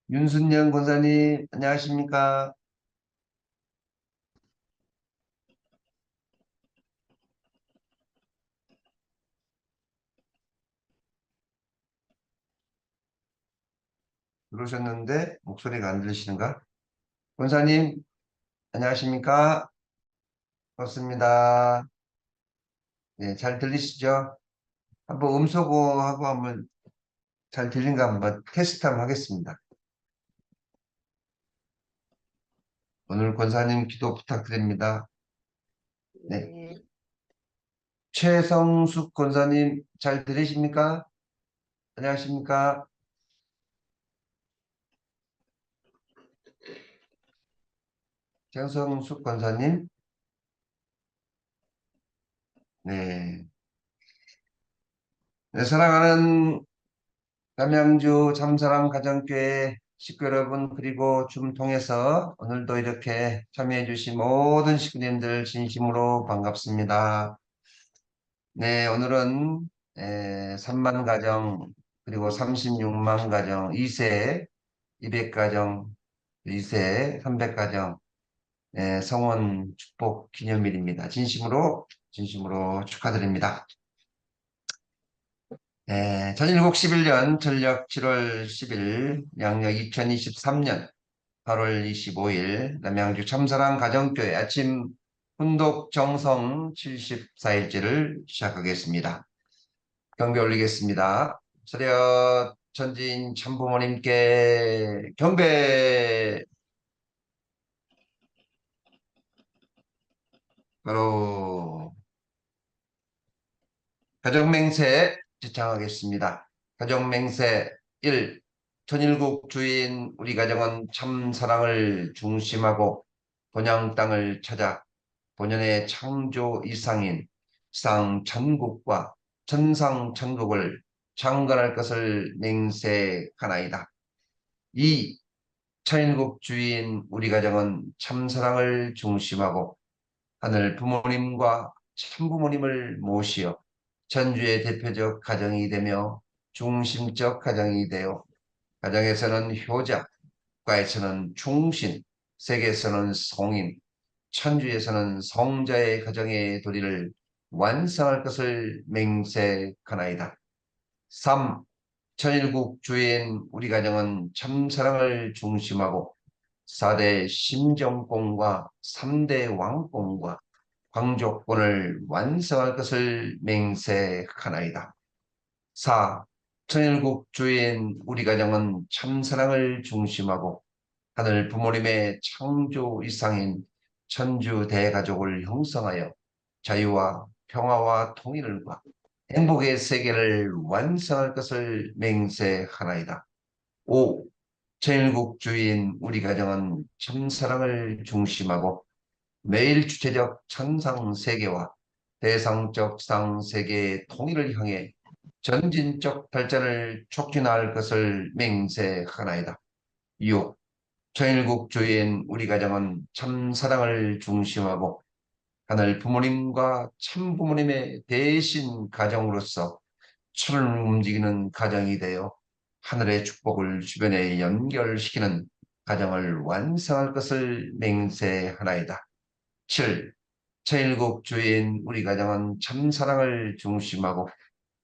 윤순영 권사님, 안녕하십니까? 들어오셨는데 목소리가 안 들리시는가? 권사님, 안녕하십니까? 반갑습니다. 네, 잘 들리시죠? 한번 음소거하고 한번 잘 들린가 한번 테스트 한번 하겠습니다. 오늘 권사님 기도 부탁드립니다. 네, 네, 최성숙 권사님, 잘 들리십니까? 안녕하십니까? 최성숙 권사님, 네. 네, 사랑하는 남양주 참사랑 가정교회 식구 여러분, 그리고 줌 통해서 오늘도 이렇게 참여해 주신 모든 식구님들 진심으로 반갑습니다. 네, 오늘은 3만 가정 그리고 36만 가정 2세 200가정 2세 300가정 성원 축복 기념일입니다. 진심으로 축하드립니다. 전일국 11년 전력 7월 10일 양력 2023년 8월 25일 남양주 참사랑 가정교회 아침 훈독 정성 74일째를 시작하겠습니다. 경배 올리겠습니다. 차렷 천진 참부모님께 경배. 바로 가정맹세 지창하겠습니다. 가정맹세 1. 천일국 주인 우리 가정은 참 사랑을 중심하고 본향 땅을 찾아 본연의 창조 이상인 상 천국과 천상 천국을 창건할 것을 맹세하나이다. 2. 천일국 주인 우리 가정은 참 사랑을 중심하고 하늘 부모님과 참부모님을 모시어 전주의 대표적 가정이 되며 중심적 가정이 되어 가정에서는 효자, 국가에서는 충신, 세계에서는 성인, 천주에서는 성자의 가정의 도리를 완성할 것을 맹세하나이다. 3. 천일국 주인 우리 가정은 참사랑을 중심하고 4대 심정권과 3대 왕권과 황족권을 완성할 것을 맹세하나이다. 4. 천일국 주인 우리 가정은 참사랑을 중심하고 하늘 부모님의 창조 이상인 천주 대가족을 형성하여 자유와 평화와 통일과 행복의 세계를 완성할 것을 맹세하나이다. 5. 천일국 주인 우리 가정은 참사랑을 중심하고 매일 주체적 천상 세계와 대상적 상 세계의 통일을 향해 전진적 발전을 촉진할 것을 맹세하나이다. 6. 천일국 주인 우리 가정은 참사랑을 중심하고 하늘 부모님과 참부모님의 대신 가정으로서 천을 움직이는 가정이 되어 하늘의 축복을 주변에 연결시키는 가정을 완성할 것을 맹세하나이다. 7. 천일국 주인 우리 가정은 참사랑을 중심하고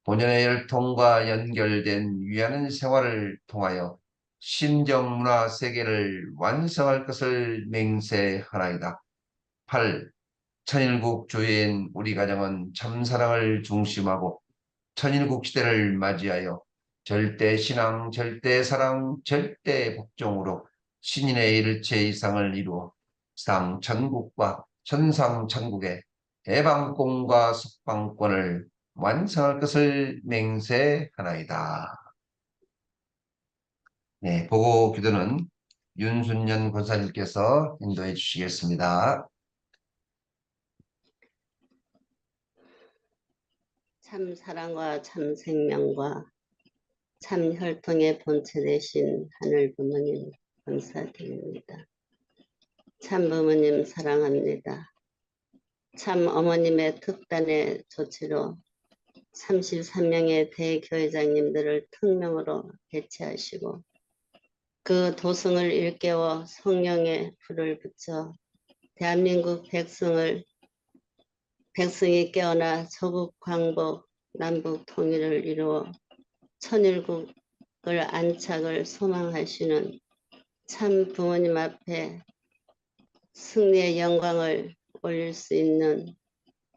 본연의 혈통과 연결된 위하는 생활을 통하여 신정문화 세계를 완성할 것을 맹세하나이다. 8. 천일국 주인 우리 가정은 참사랑을 중심하고 천일국 시대를 맞이하여 절대신앙, 절대사랑, 절대복종으로 신인의 일체 이상을 이루어 상천국과 천상천국의 해방권과 석방권을 완성할 것을 맹세하나이다. 네, 보고 기도는 윤순년 권사님께서 인도해 주시겠습니다. 참 사랑과 참 생명과 참 혈통의 본체 되신 하늘 부모님 감사드립니다. 참 부모님 사랑합니다. 참 어머님의 특단의 조치로 33명의 대교회장님들을 특명으로 배치하시고 그 도성을 일깨워 성령의 불을 붙여 대한민국 백성이 깨어나 조국 광복 남북 통일을 이루어 천일국을 안착을 소망하시는 참 부모님 앞에 승리의 영광을 올릴 수 있는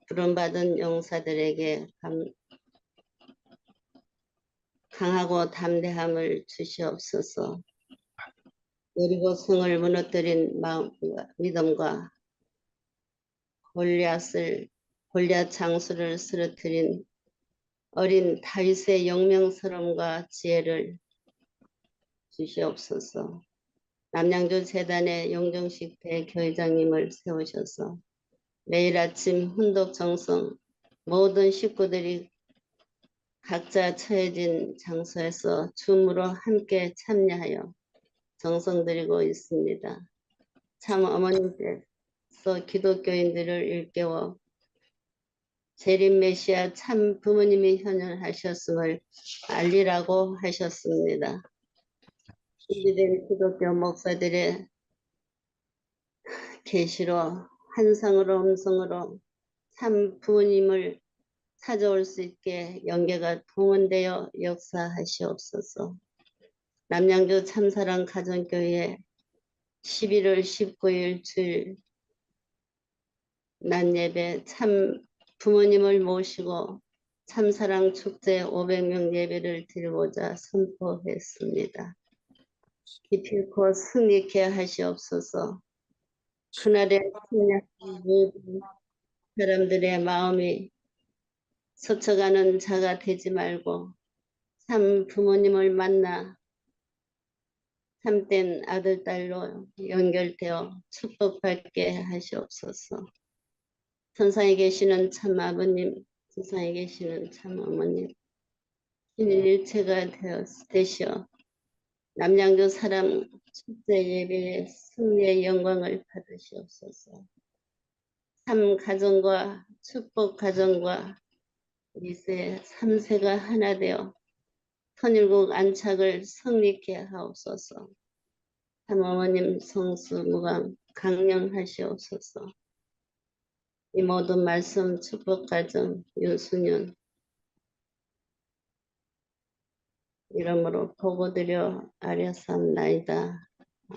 부름받은 용사들에게 강하고 담대함을 주시옵소서. 여리고 성을 무너뜨린 믿음과 골리앗 장수를 쓰러뜨린 어린 다윗의 용맹스러움과 지혜를 주시옵소서. 남양주 재단의 용정식 대교회장님을 세우셔서 매일 아침 훈독정성 모든 식구들이 각자 처해진 장소에서 줌으로 함께 참여하여 정성 들이고 있습니다. 참 어머님께서 기독교인들을 일깨워 재림 메시아 참 부모님이 현현하셨음을 알리라고 하셨습니다. 준비된 기독교 목사들의 계시로 환상으로 음성으로 참 부모님을 찾아올 수 있게 연계가 동원되어 역사하시옵소서. 남양주 참사랑 가정교회 11월 19일 주일 낮 예배 참 부모님을 모시고 참사랑 축제 500명 예배를 드리고자 선포했습니다. 기필코 승리케 하시옵소서. 그날의 모든 사람들의 마음이 스쳐가는 자가 되지 말고 참 부모님을 만나 참된 아들, 딸로 연결되어 축복받게 하시옵소서. 천상에 계시는 참 아버님, 지상에 계시는 참 어머님, 신일체가 되시어 남양주 사람 축제 예배의 승리의 영광을 받으시옵소서. 참 가정과 축복 가정과 미세 3세가 하나 되어 선일국 안착을 성립케 하옵소서. 참 어머님 성수 무감 강령하시옵소서. 이 모든 말씀 축복 가정 윤수년 이름으로 보고드려 아뢰삼나이다.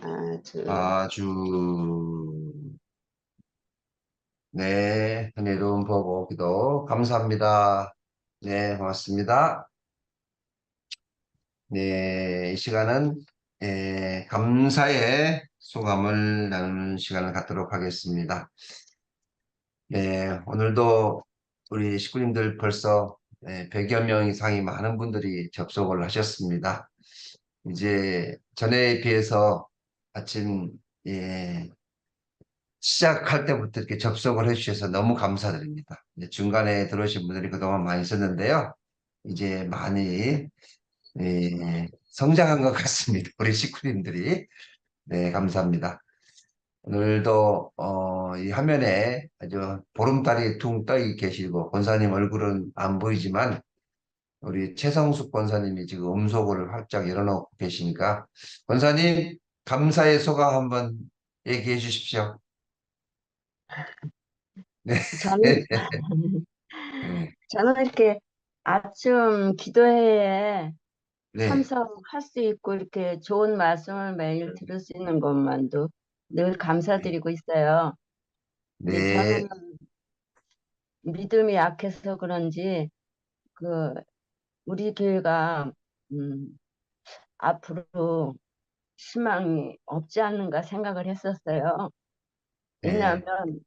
아주 아주, 네, 은혜로운 보고 기도 감사합니다. 네, 고맙습니다. 네, 이 시간은 감사의 소감을 나누는 시간을 갖도록 하겠습니다. 네, 오늘도 우리 식구님들 벌써 100여 명 이상이 많은 분들이 접속을 하셨습니다. 이제 전에 비해서 아침 시작할 때부터 이렇게 접속을 해주셔서 너무 감사드립니다. 이제 중간에 들어오신 분들이 그동안 많이 있었는데요. 이제 많이 성장한 것 같습니다. 우리 식구님들이. 네, 감사합니다. 오늘도 이 화면에 아주 보름달이 퉁 떠 계시고 권사님 얼굴은 안 보이지만 우리 최성숙 권사님이 지금 음소거를 활짝 열어놓고 계시니까 권사님 감사의 소감 한번 얘기해 주십시오. 네. 저는, 네. 저는 이렇게 아침 기도회에 네. 참석할 수 있고 이렇게 좋은 말씀을 매일 들을 수 있는 것만도 늘 감사드리고 있어요. 근데 네. 저는 믿음이 약해서 그런지 그 우리 교회가 음, 앞으로 희망이 없지 않는가 생각을 했었어요. 네. 왜냐하면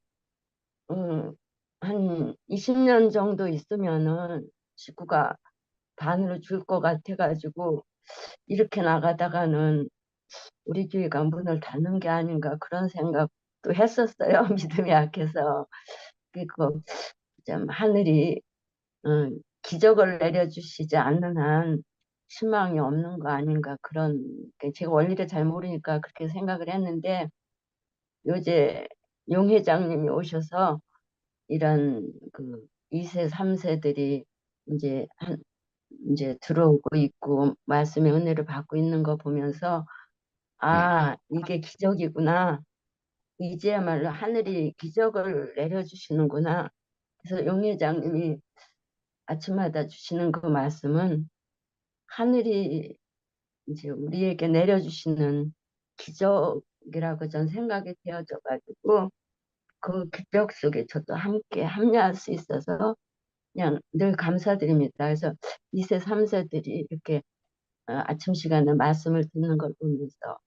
한 20년 정도 있으면은 식구가 반으로 줄 것 같아가지고 이렇게 나가다가는 우리 교회가 문을 닫는 게 아닌가 그런 생각도 했었어요. 믿음이 약해서. 그리고 좀 하늘이 기적을 내려주시지 않는 한 희망이 없는 거 아닌가 그런 제가 원리를 잘 모르니까 그렇게 생각을 했는데 요새 용 회장님이 오셔서 이런 그 2세, 3세들이 이제 이제 들어오고 있고 말씀의 은혜를 받고 있는 거 보면서 아, 이게 기적이구나. 이제야말로 하늘이 기적을 내려주시는구나. 그래서 용 회장님이 아침마다 주시는 그 말씀은 하늘이 이제 우리에게 내려주시는 기적이라고 전 생각이 되어져 가지고 그 기적 속에 저도 함께 합류할 수 있어서 그냥 늘 감사드립니다. 그래서 2세, 3세들이 이렇게 아침 시간에 말씀을 듣는 걸 보면서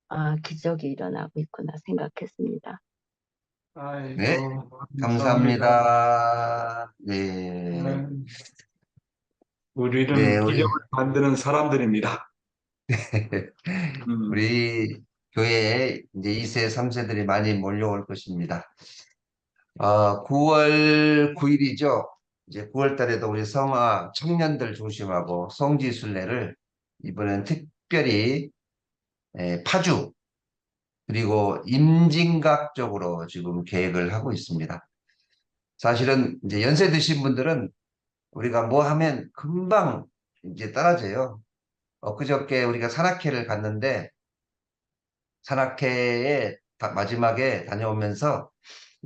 아, 기적이 일어나고 있구나 생각했습니다. 네, 아이고, 감사합니다. 감사합니다. 네, 음, 네, 우리는 기적을 만드는 사람들입니다. 음, 우리 교회에 이제 2세, 3세들이 많이 몰려올 것입니다. 9월 9일이죠. 이제 9월 달에도 우리 성화 청년들 조심하고 성지순례를 이번엔 특별히 파주 그리고 임진각 쪽으로 지금 계획을 하고 있습니다. 사실은 이제 연세 드신 분들은 우리가 뭐 하면 금방 이제 따라져요. 엊그저께 우리가 산악회를 갔는데 산악회에 마지막에 다녀오면서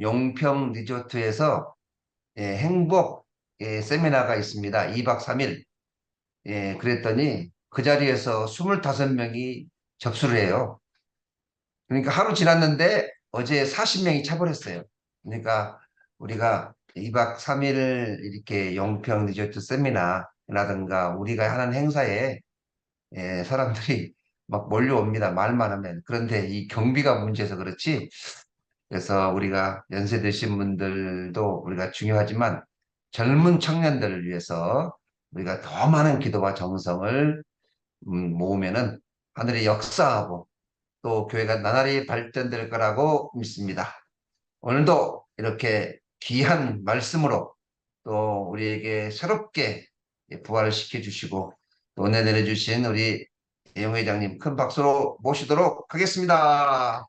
용평 리조트에서 행복 세미나가 있습니다. 2박 3일. 그랬더니 그 자리에서 25명이 접수를 해요. 그러니까 하루 지났는데 어제 40명이 차버렸어요. 그러니까 우리가 2박 3일 이렇게 용평 리조트 세미나라든가 우리가 하는 행사에 사람들이 막 몰려옵니다. 말만 하면. 그런데 이 경비가 문제여서 그렇지. 그래서 우리가 연세 드신 분들도 우리가 중요하지만 젊은 청년들을 위해서 우리가 더 많은 기도와 정성을 모으면은 하늘이 역사하고 또 교회가 나날이 발전될 거라고 믿습니다. 오늘도 이렇게 귀한 말씀으로 또 우리에게 새롭게 부활을 시켜주시고 또 은혜 내려주신 우리 용 회장님 큰 박수로 모시도록 하겠습니다.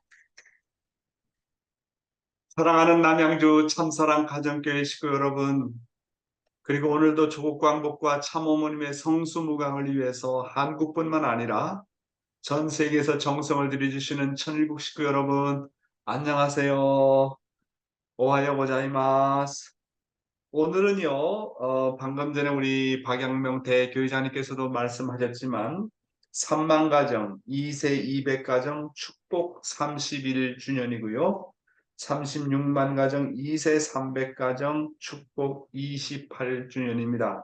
사랑하는 남양주 참사랑 가정교회 식구 여러분, 그리고 오늘도 조국 광복과 참어머님의 성수무강을 위해서 한국뿐만 아니라 전 세계에서 정성을 들여주시는 천일국 식구 여러분, 안녕하세요. 오하요 고자이마스. 오늘은요, 방금 전에 우리 박양명 대교회장님께서도 말씀하셨지만 3만 가정, 2세 200가정 축복 31주년이고요. 36만 가정, 2세 300가정 축복 28주년입니다.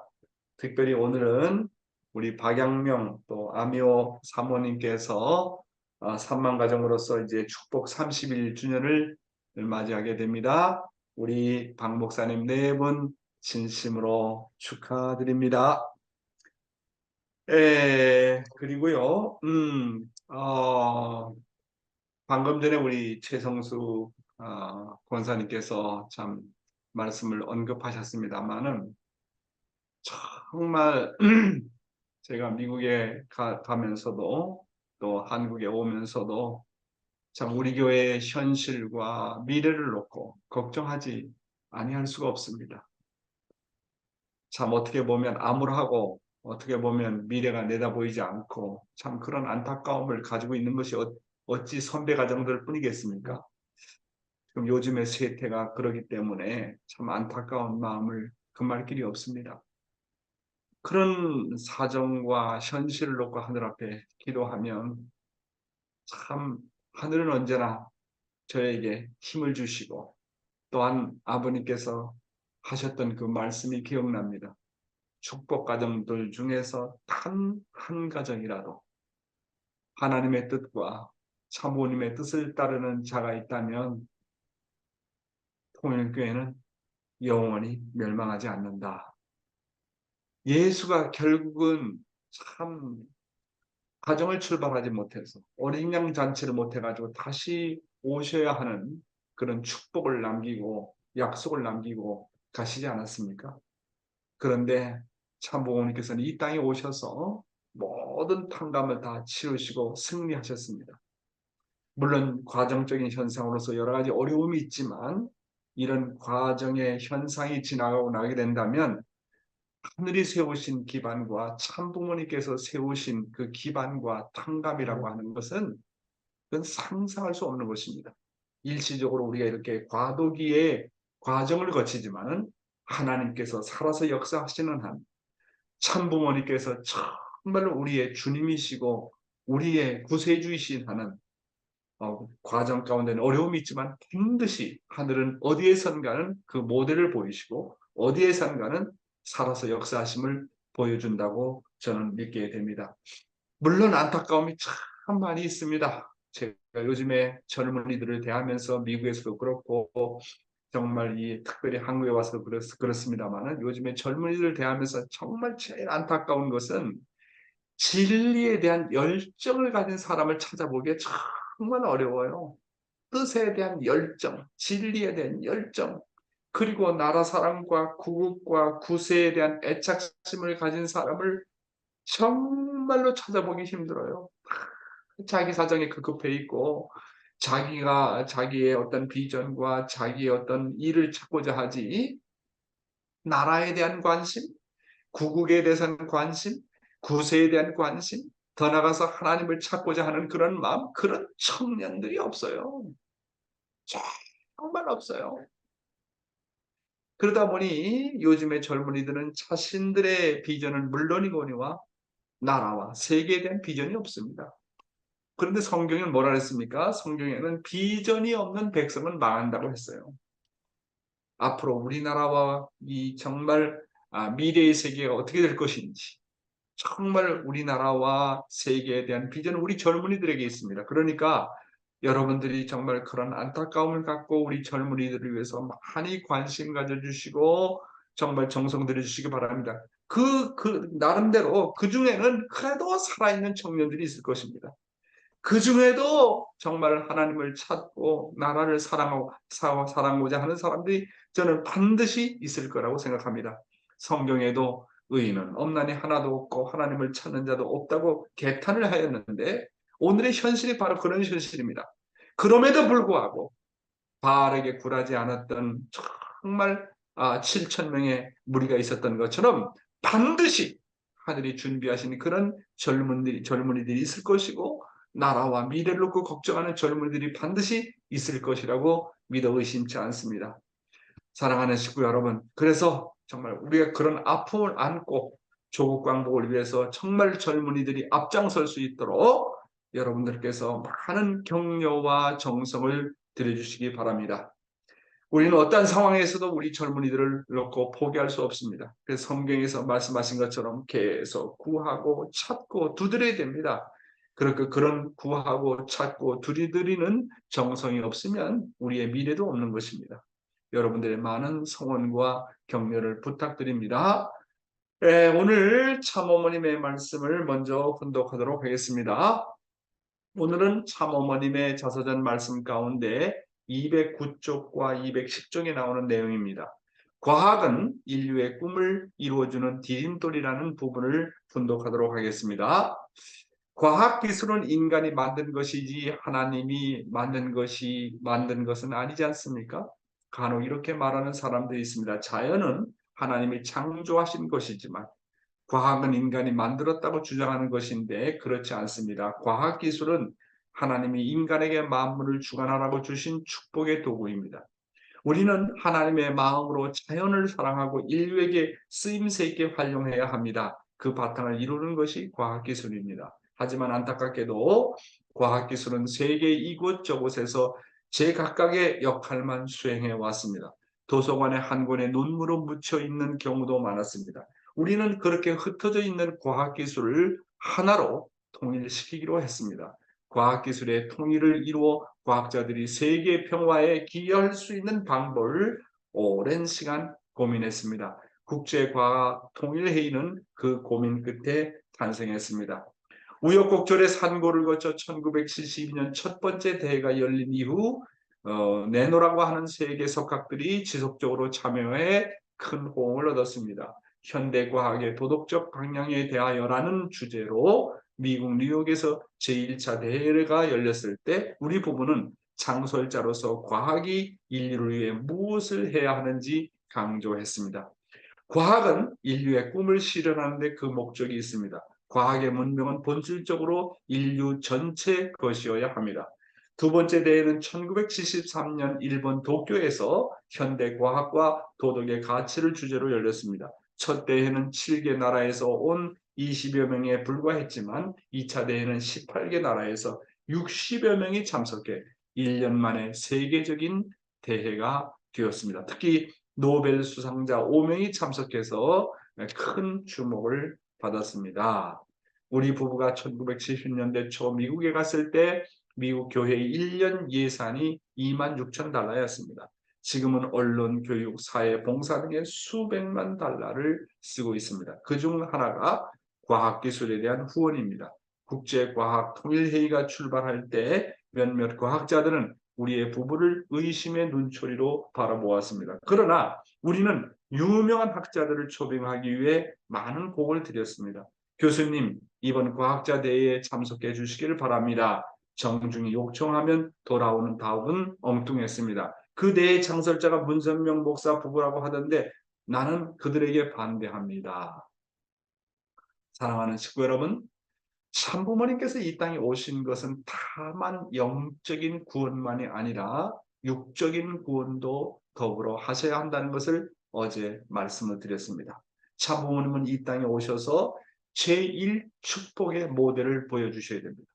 특별히 오늘은 우리 박양명 또 아미오 사모님께서 3만 가정으로서 이제 축복 31주년을 맞이하게 됩니다. 우리 박 목사님 네 분 진심으로 축하드립니다. 그리고요, 방금 전에 우리 최성수 권사님께서 참 말씀을 언급하셨습니다만은 정말 제가 미국에 가면서도 또 한국에 오면서도 참 우리 교회의 현실과 미래를 놓고 걱정하지 아니할 수가 없습니다. 참 어떻게 보면 암울하고 어떻게 보면 미래가 내다보이지 않고 참 그런 안타까움을 가지고 있는 것이 어찌 선배 가정들 뿐이겠습니까? 지금 요즘의 세태가 그러기 때문에 참 안타까운 마음을 금할 길이 없습니다. 그런 사정과 현실을 놓고 하늘 앞에 기도하면 참 하늘은 언제나 저에게 힘을 주시고 또한 아버님께서 하셨던 그 말씀이 기억납니다. 축복 가정들 중에서 단 한 가정이라도 하나님의 뜻과 참부님의 뜻을 따르는 자가 있다면 통일교회는 영원히 멸망하지 않는다. 예수가 결국은 참 가정을 출발하지 못해서 어린 양 잔치를 못해가지고 다시 오셔야 하는 그런 축복을 남기고 약속을 남기고 가시지 않았습니까? 그런데 참부모님께서는 이 땅에 오셔서 모든 탕감을 다 치르시고 승리하셨습니다. 물론 과정적인 현상으로서 여러 가지 어려움이 있지만 이런 과정의 현상이 지나가고 나게 된다면 하늘이 세우신 기반과 참부모님께서 세우신 그 기반과 탕감이라고 하는 것은 그건 상상할 수 없는 것입니다. 일시적으로 우리가 이렇게 과도기의 과정을 거치지만은 하나님께서 살아서 역사하시는 한 참부모님께서 정말로 우리의 주님이시고 우리의 구세주이신 하는 과정 가운데는 어려움이 있지만 반드시 하늘은 어디에선가는 그 모델을 보이시고 어디에선가는 살아서 역사하심을 보여준다고 저는 믿게 됩니다. 물론 안타까움이 참 많이 있습니다. 제가 요즘에 젊은이들을 대하면서 미국에서도 그렇고 정말 특별히 한국에 와서 그렇습니다만은 요즘에 젊은이들을 대하면서 정말 제일 안타까운 것은 진리에 대한 열정을 가진 사람을 찾아보기에 정말 어려워요. 뜻에 대한 열정, 진리에 대한 열정, 그리고 나라 사랑과 구국과 구세에 대한 애착심을 가진 사람을 정말로 찾아보기 힘들어요. 자기 사정에 급급해 있고 자기의 어떤 비전과 자기의 어떤 일을 찾고자 하지 나라에 대한 관심, 구국에 대한 관심, 구세에 대한 관심, 더 나아가서 하나님을 찾고자 하는 그런 마음, 그런 청년들이 없어요. 정말 없어요. 그러다 보니 요즘의 젊은이들은 자신들의 비전은 물론이거니와 나라와 세계에 대한 비전이 없습니다. 그런데 성경은 뭐라 했습니까? 성경에는 비전이 없는 백성은 망한다고 했어요. 앞으로 우리나라와 이 정말 미래의 세계가 어떻게 될 것인지 정말 우리나라와 세계에 대한 비전은 우리 젊은이들에게 있습니다. 그러니까 여러분들이 정말 그런 안타까움을 갖고 우리 젊은이들을 위해서 많이 관심 가져주시고 정말 정성 들여주시기 바랍니다. 나름대로 그 중에는 그래도 살아있는 청년들이 있을 것입니다. 그 중에도 정말 하나님을 찾고 나라를 사랑하고자 하는 사람들이 저는 반드시 있을 거라고 생각합니다. 성경에도 의인은 없나니 하나도 없고 하나님을 찾는 자도 없다고 개탄을 하였는데 오늘의 현실이 바로 그런 현실입니다. 그럼에도 불구하고 바알에게 굴하지 않았던 정말 7천 명의 무리가 있었던 것처럼 반드시 하늘이 준비하신 그런 젊은이들이 있을 것이고 나라와 미래를 놓고 걱정하는 젊은이들이 반드시 있을 것이라고 믿어 의심치 않습니다. 사랑하는 식구 여러분, 그래서 정말 우리가 그런 아픔을 안고 조국 광복을 위해서 정말 젊은이들이 앞장설 수 있도록 여러분들께서 많은 격려와 정성을 들여주시기 바랍니다. 우리는 어떤 상황에서도 우리 젊은이들을 놓고 포기할 수 없습니다. 그래서 성경에서 말씀하신 것처럼 계속 구하고 찾고 두드려야 됩니다. 그런 구하고 찾고 두드리는 정성이 없으면 우리의 미래도 없는 것입니다. 여러분들의 많은 성원과 격려를 부탁드립니다. 오늘 참어머님의 말씀을 먼저 분독하도록 하겠습니다. 오늘은 참어머님의 자서전 말씀 가운데 209쪽과 210쪽에 나오는 내용입니다. 과학은 인류의 꿈을 이루어주는 디딤돌이라는 부분을 분독하도록 하겠습니다. 과학기술은 인간이 만든 것이지 하나님이 만든 것은 아니지 않습니까? 간혹 이렇게 말하는 사람들이 있습니다. 자연은 하나님이 창조하신 것이지만 과학은 인간이 만들었다고 주장하는 것인데 그렇지 않습니다. 과학기술은 하나님이 인간에게 만물을 주관하라고 주신 축복의 도구입니다. 우리는 하나님의 마음으로 자연을 사랑하고 인류에게 쓰임새 있게 활용해야 합니다. 그 바탕을 이루는 것이 과학기술입니다. 하지만 안타깝게도 과학기술은 세계 이곳저곳에서 제각각의 역할만 수행해 왔습니다. 도서관에 한 권의 논문으로 묻혀 있는 경우도 많았습니다. 우리는 그렇게 흩어져 있는 과학기술을 하나로 통일시키기로 했습니다. 과학기술의 통일을 이루어 과학자들이 세계 평화에 기여할 수 있는 방법을 오랜 시간 고민했습니다. 국제과학통일회의는 그 고민 끝에 탄생했습니다. 우여곡절의 산고를 거쳐 1972년 첫 번째 대회가 열린 이후 네노라고 하는 세계 석학들이 지속적으로 참여해 큰 호응을 얻었습니다. 현대과학의 도덕적 방향에 대하여라는 주제로 미국 뉴욕에서 제1차 대회가 열렸을 때 우리 부부는 창설자로서 과학이 인류를 위해 무엇을 해야 하는지 강조했습니다. 과학은 인류의 꿈을 실현하는 데 그 목적이 있습니다. 과학의 문명은 본질적으로 인류 전체 것이어야 합니다. 두 번째 대회는 1973년 일본 도쿄에서 현대 과학과 도덕의 가치를 주제로 열렸습니다. 첫 대회는 7개 나라에서 온 20여 명에 불과했지만 2차 대회는 18개 나라에서 60여 명이 참석해 1년 만에 세계적인 대회가 되었습니다. 특히 노벨 수상자 5명이 참석해서 큰 주목을 받았습니다. 우리 부부가 1970년대 초 미국에 갔을 때 미국 교회의 1년 예산이 26,000달러였습니다. 지금은 언론, 교육, 사회, 봉사 등의 수백만 달러를 쓰고 있습니다. 그중 하나가 과학기술에 대한 후원입니다. 국제과학통일회의가 출발할 때 몇몇 과학자들은 우리의 부부를 의심의 눈초리로 바라보았습니다. 그러나 우리는 유명한 학자들을 초빙하기 위해 많은 공을 들였습니다. 교수님, 이번 과학자 대회에 참석해 주시기를 바랍니다. 정중히 요청하면 돌아오는 답은 엉뚱했습니다. 그 대회 창설자가 문선명 목사 부부라고 하던데 나는 그들에게 반대합니다. 사랑하는 식구 여러분, 참부모님께서 이 땅에 오신 것은 다만 영적인 구원만이 아니라 육적인 구원도 더불어 하셔야 한다는 것을 어제 말씀을 드렸습니다. 참부모님은 이 땅에 오셔서 제1축복의 모델을 보여주셔야 됩니다.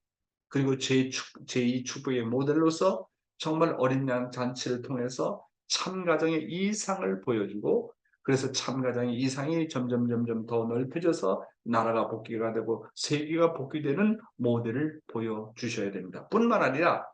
그리고 제2축복의 모델로서 정말 어린 양 잔치를 통해서 참가정의 이상을 보여주고, 그래서 참가정의 이상이 점점 더 넓혀져서 나라가 복귀가 되고 세계가 복귀되는 모델을 보여주셔야 됩니다. 뿐만 아니라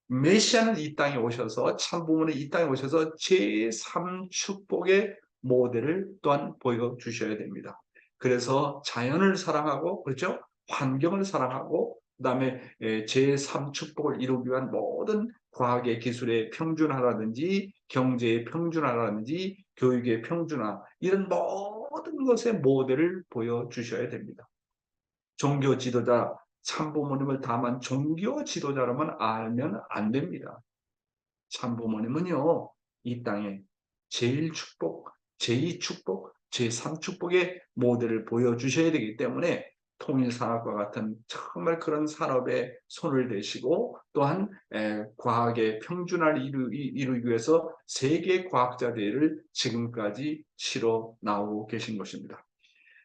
메시아는 이 땅에 오셔서, 참부모는 이 땅에 오셔서 제3축복의 모델을 또한 보여주셔야 됩니다. 그래서 자연을 사랑하고, 그렇죠? 환경을 사랑하고, 그 다음에 제3축복을 이루기 위한 모든 과학의 기술의 평준화라든지 경제의 평준화라든지 교육의 평준화, 이런 모든 것의 모델을 보여주셔야 됩니다. 종교 지도자, 참부모님을 다만 종교 지도자로만 알면 안 됩니다. 참부모님은요, 이 땅에 제1축복, 제2축복, 제3축복의 모델을 보여주셔야 되기 때문에 통일산업과 같은 정말 그런 산업에 손을 대시고, 또한 과학의 평준화를 이루기 위해서 세계 과학자 대회를 지금까지 치러 나오고 계신 것입니다.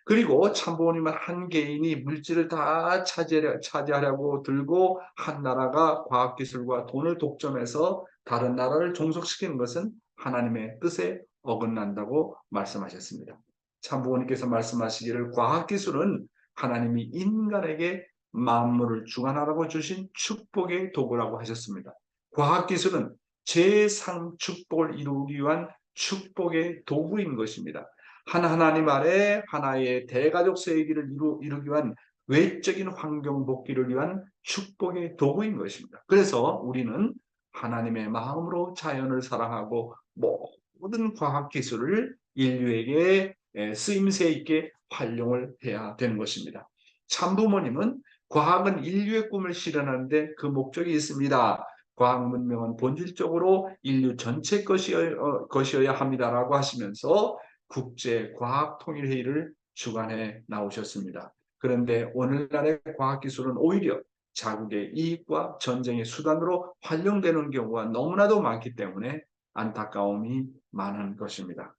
그리고 참부모님은 한 개인이 물질을 다 차지하려고 들고 한 나라가 과학기술과 돈을 독점해서 다른 나라를 종속시키는 것은 하나님의 뜻에 어긋난다고 말씀하셨습니다. 참부모님께서 말씀하시기를 과학기술은 하나님이 인간에게 만물을 주관하라고 주신 축복의 도구라고 하셨습니다. 과학기술은 제3축복을 이루기 위한 축복의 도구인 것입니다. 하나님 아래 하나의 대가족 세계를 이루기 위한 외적인 환경 복귀를 위한 축복의 도구인 것입니다. 그래서 우리는 하나님의 마음으로 자연을 사랑하고 모든 과학기술을 인류에게 쓰임새 있게 활용을 해야 되는 것입니다. 참부모님은 과학은 인류의 꿈을 실현하는데 그 목적이 있습니다. 과학 문명은 본질적으로 인류 전체 것이어야 합니다라고 하시면서 국제과학통일회의를 주관해 나오셨습니다. 그런데 오늘날의 과학기술은 오히려 자국의 이익과 전쟁의 수단으로 활용되는 경우가 너무나도 많기 때문에 안타까움이 많은 것입니다.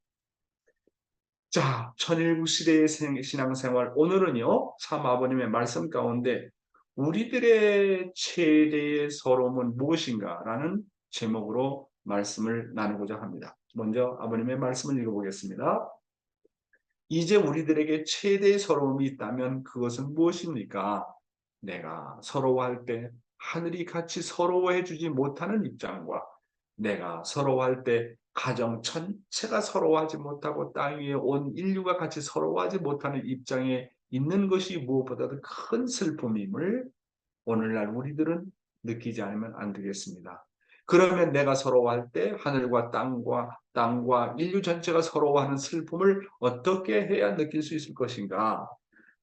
자, 천일국시대의 신앙생활, 오늘은요, 참 아버님의 말씀 가운데 우리들의 최대의 서러움은 무엇인가? 라는 제목으로 말씀을 나누고자 합니다. 먼저 아버님의 말씀을 읽어보겠습니다. 이제 우리들에게 최대의 서러움이 있다면 그것은 무엇입니까? 내가 서러워할 때 하늘이 같이 서러워해 주지 못하는 입장과 내가 서러워할 때 가정 전체가 서러워하지 못하고 땅 위에 온 인류가 같이 서러워하지 못하는 입장에 있는 것이 무엇보다도 큰 슬픔임을 오늘날 우리들은 느끼지 않으면 안 되겠습니다. 그러면 내가 서러워할 때 하늘과 땅과 인류 전체가 서러워하는 슬픔을 어떻게 해야 느낄 수 있을 것인가?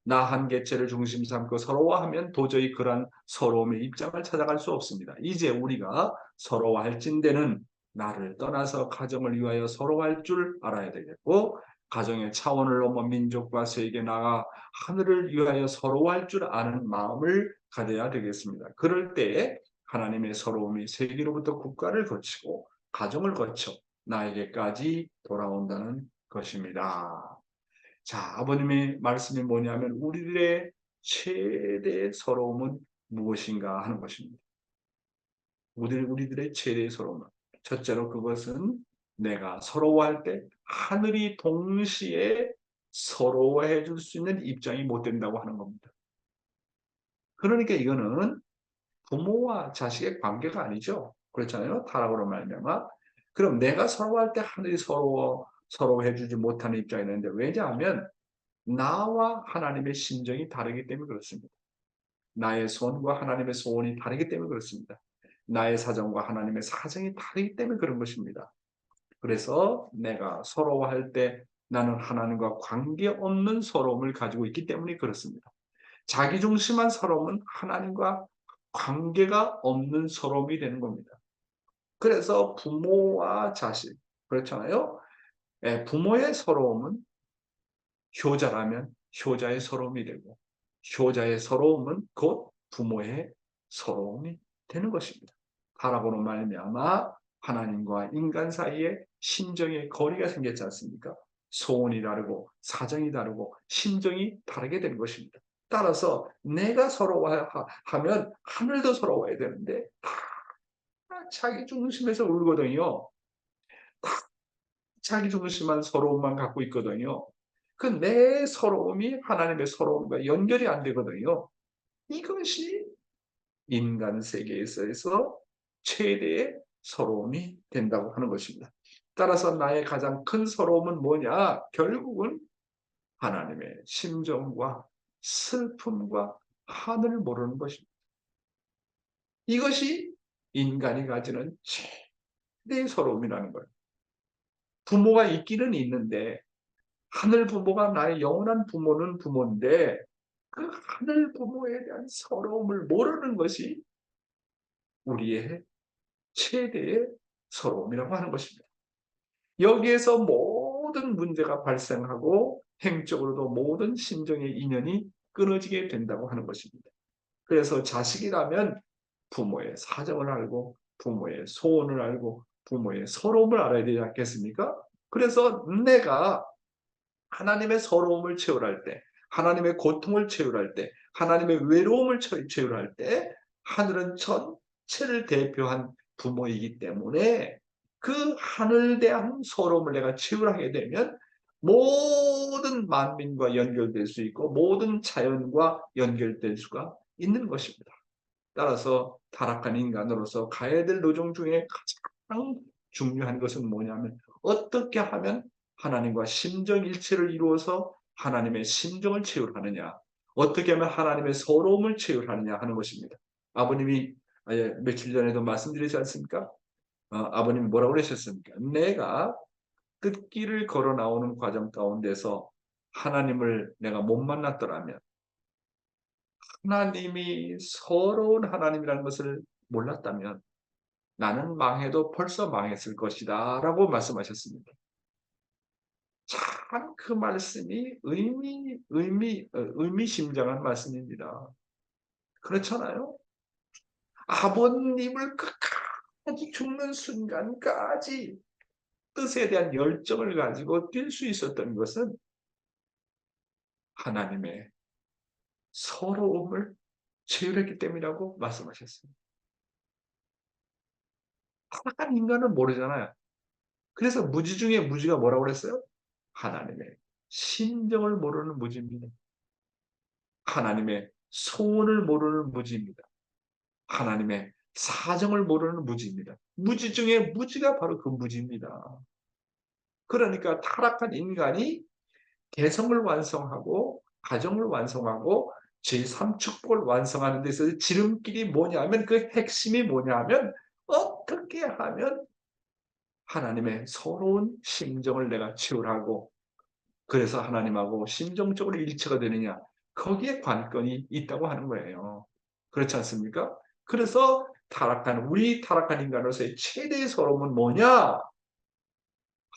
나 한 개체를 중심 삼고 서러워하면 도저히 그러한 서러움의 입장을 찾아갈 수 없습니다. 이제 우리가 서러워할진대는 나를 떠나서 가정을 위하여 서러워할 줄 알아야 되겠고, 가정의 차원을 넘어 민족과 세계 나아 하늘을 위하여 서러워할 줄 아는 마음을 가져야 되겠습니다. 그럴 때 하나님의 서러움이 세계로부터 국가를 거치고 가정을 거쳐 나에게까지 돌아온다는 것입니다. 자, 아버님의 말씀이 뭐냐면 우리들의 최대의 서러움은 무엇인가 하는 것입니다. 우리들의 최대의 서러움은 첫째로 그것은 내가 서러워할 때 하늘이 동시에 서러워해 줄 수 있는 입장이 못 된다고 하는 겁니다. 그러니까 이거는 부모와 자식의 관계가 아니죠. 그렇잖아요. 타락으로 말미암아. 그럼 내가 서러워할 때 하늘이 서러워해 주지 못하는 입장이 있는데 왜냐하면 나와 하나님의 심정이 다르기 때문에 그렇습니다. 나의 소원과 하나님의 소원이 다르기 때문에 그렇습니다. 나의 사정과 하나님의 사정이 다르기 때문에 그런 것입니다. 그래서 내가 서러워할 때 나는 하나님과 관계없는 서러움을 가지고 있기 때문에 그렇습니다. 자기중심한 서러움은 하나님과 관계가 없는 서러움이 되는 겁니다. 그래서 부모와 자식, 그렇잖아요. 부모의 서러움은 효자라면 효자의 서러움이 되고 효자의 서러움은 곧 부모의 서러움이 되는 것입니다. 타락으로 말미암아 하나님과 인간 사이에 심정의 거리가 생겼지 않습니까? 소원이 다르고 사정이 다르고 심정이 다르게 되는 것입니다. 따라서 내가 서러워하면 하늘도 서러워야 되는데 다 자기 중심에서 울거든요. 다 자기 중심한 서러움만 갖고 있거든요. 그 내 서러움이 하나님의 서러움과 연결이 안 되거든요. 이것이 인간 세계에서 최대의 서러움이 된다고 하는 것입니다. 따라서 나의 가장 큰 서러움은 뭐냐? 결국은 하나님의 심정과 슬픔과 하늘을 모르는 것입니다. 이것이 인간이 가지는 최대의 서러움이라는 거예요. 부모가 있기는 있는데 하늘 부모가 나의 영원한 부모는 부모인데 그 하늘 부모에 대한 서러움을 모르는 것이 우리의 최대의 서러움이라고 하는 것입니다. 여기에서 모든 문제가 발생하고 행적으로도 모든 심정의 인연이 끊어지게 된다고 하는 것입니다. 그래서 자식이라면 부모의 사정을 알고 부모의 소원을 알고 부모의 서러움을 알아야 되지 않겠습니까? 그래서 내가 하나님의 서러움을 채우할 때, 하나님의 고통을 채우할 때, 하나님의 외로움을 채우할 때 하늘은 전체를 대표한 부모이기 때문에 그 하늘 대한 서러움을 내가 채우하게 되면 모든 만민과 연결될 수 있고 모든 자연과 연결될 수가 있는 것입니다. 따라서 타락한 인간으로서 가야 될 노정 중에 가장 중요한 것은 뭐냐면 어떻게 하면 하나님과 심정일치를 이루어서 하나님의 심정을 채울하느냐, 어떻게 하면 하나님의 서러움을 채울하느냐 하는 것입니다. 아버님이 며칠 전에도 말씀드리지 않습니까? 아버님이 뭐라고 그러셨습니까? 내가 끝길을 걸어 나오는 과정 가운데서 하나님을 내가 못 만났더라면 하나님이 서러운 하나님이라는 것을 몰랐다면 나는 망해도 벌써 망했을 것이다 라고 말씀하셨습니다. 참 그 말씀이 의미심장한 말씀입니다. 그렇잖아요? 아버님을 끝까지 죽는 순간까지 뜻에 대한 열정을 가지고 뛸 수 있었던 것은 하나님의 서러움을 채울했기 때문이라고 말씀하셨습니다. 타락한 인간은 모르잖아요. 그래서 무지 중에 무지가 뭐라고 그랬어요? 하나님의 심정을 모르는 무지입니다. 하나님의 소원을 모르는 무지입니다. 하나님의 사정을 모르는 무지입니다. 무지 중에 무지가 바로 그 무지입니다. 그러니까 타락한 인간이 개성을 완성하고 가정을 완성하고 제3축복을 완성하는 데 있어서 지름길이 뭐냐면 그 핵심이 뭐냐면 어떻게 하면 하나님의 서러운 심정을 내가 치유하고 그래서 하나님하고 심정적으로 일치가 되느냐 거기에 관건이 있다고 하는 거예요. 그렇지 않습니까? 그래서 우리 타락한 인간으로서의 최대의 서러움은 뭐냐?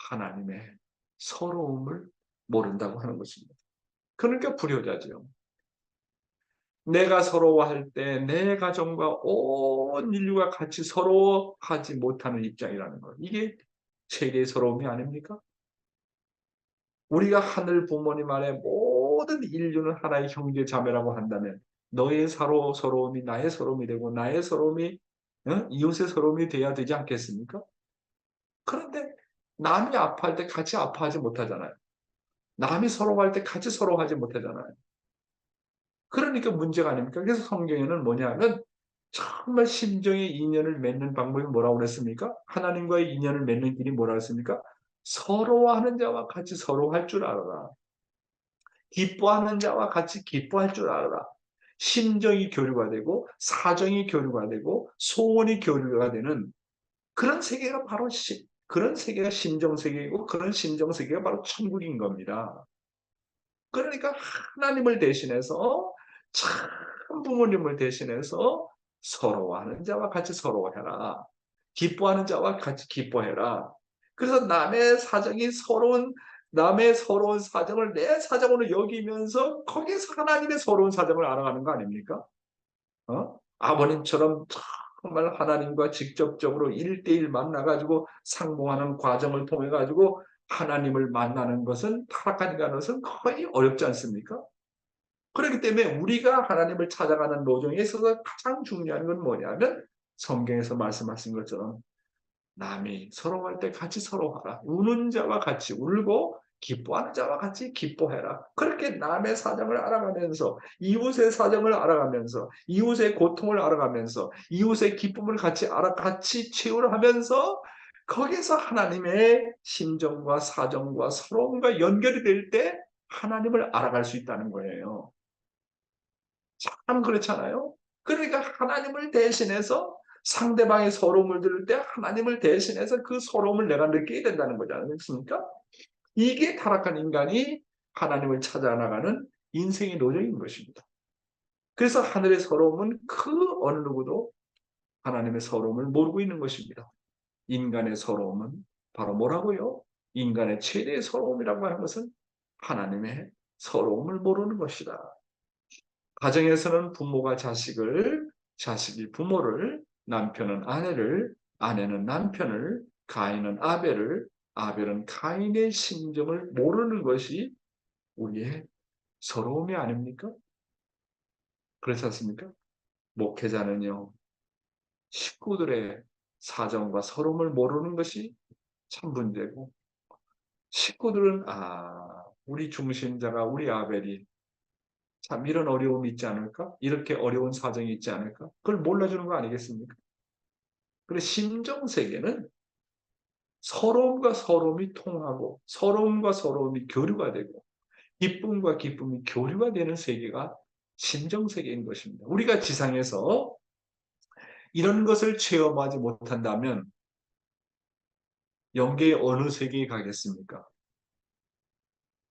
하나님의 서러움을 모른다고 하는 것입니다. 그러니까 불효자죠. 내가 서러워할 때 내 가정과 온 인류가 같이 서러워하지 못하는 입장이라는 것. 이게 최대의 서러움이 아닙니까? 우리가 하늘 부모님 안에 모든 인류는 하나의 형제 자매라고 한다면 너의 서러움이 나의 서러움이 되고 나의 서러움이 이웃의 서러움이 돼야 되지 않겠습니까? 그런데 남이 아파할 때 같이 아파하지 못하잖아요. 남이 서러워할 때 같이 서러워하지 못하잖아요. 그러니까 문제가 아닙니까? 그래서 성경에는 뭐냐면 정말 심정의 인연을 맺는 방법이 뭐라고 그랬습니까? 하나님과의 인연을 맺는 길이 뭐라고 했습니까? 서러워하는 자와 같이 서러워할 줄 알아라. 기뻐하는 자와 같이 기뻐할 줄 알아라. 심정이 교류가 되고 사정이 교류가 되고 소원이 교류가 되는 그런 세계가 바로 그런 세계가 심정세계이고 그런 심정세계가 바로 천국인 겁니다. 그러니까 하나님을 대신해서 참 부모님을 대신해서 서러워하는 자와 같이 서러워해라. 기뻐하는 자와 같이 기뻐해라. 그래서 남의 서러운 사정을 내 사정으로 여기면서 거기에서 하나님의 서러운 사정을 알아가는 거 아닙니까? 아버님처럼 정말 하나님과 직접적으로 1대1 만나가지고 상봉하는 과정을 통해 가지고 하나님을 만나는 것은 타락한 것은 거의 어렵지 않습니까? 그렇기 때문에 우리가 하나님을 찾아가는 노정에 있어서 가장 중요한 건 뭐냐면 성경에서 말씀하신 것처럼 남이 서러워할 때 같이 서러워하라. 우는 자와 같이 울고 기뻐하는 자와 같이 기뻐해라. 그렇게 남의 사정을 알아가면서 이웃의 사정을 알아가면서 이웃의 고통을 알아가면서 이웃의 기쁨을 같이 체험을 하면서 거기서 하나님의 심정과 사정과 서러움과 연결이 될 때 하나님을 알아갈 수 있다는 거예요. 참 그렇잖아요. 그러니까 하나님을 대신해서 상대방의 서러움을 들을 때 하나님을 대신해서 그 서러움을 내가 느끼게 된다는 거지 않습니까? 이게 타락한 인간이 하나님을 찾아 나가는 인생의 노정인 것입니다. 그래서 하늘의 서러움은 그 어느 누구도 하나님의 서러움을 모르고 있는 것입니다. 인간의 서러움은 바로 뭐라고요? 인간의 최대의 서러움이라고 하는 것은 하나님의 서러움을 모르는 것이다. 가정에서는 부모가 자식을, 자식이 부모를, 남편은 아내를, 아내는 남편을, 가인은 아벨을, 아벨은 가인의 심정을 모르는 것이 우리의 서러움이 아닙니까? 그렇지 않습니까? 목회자는요, 식구들의 사정과 서러움을 모르는 것이 참 문제고, 식구들은, 우리 중심자가 우리 아벨이 참 이런 어려움이 있지 않을까? 이렇게 어려운 사정이 있지 않을까? 그걸 몰라주는 거 아니겠습니까? 그리고 심정세계는 서러움과 서러움이 통하고 서러움과 서러움이 교류가 되고 기쁨과 기쁨이 교류가 되는 세계가 심정세계인 것입니다. 우리가 지상에서 이런 것을 체험하지 못한다면 영계의 어느 세계에 가겠습니까?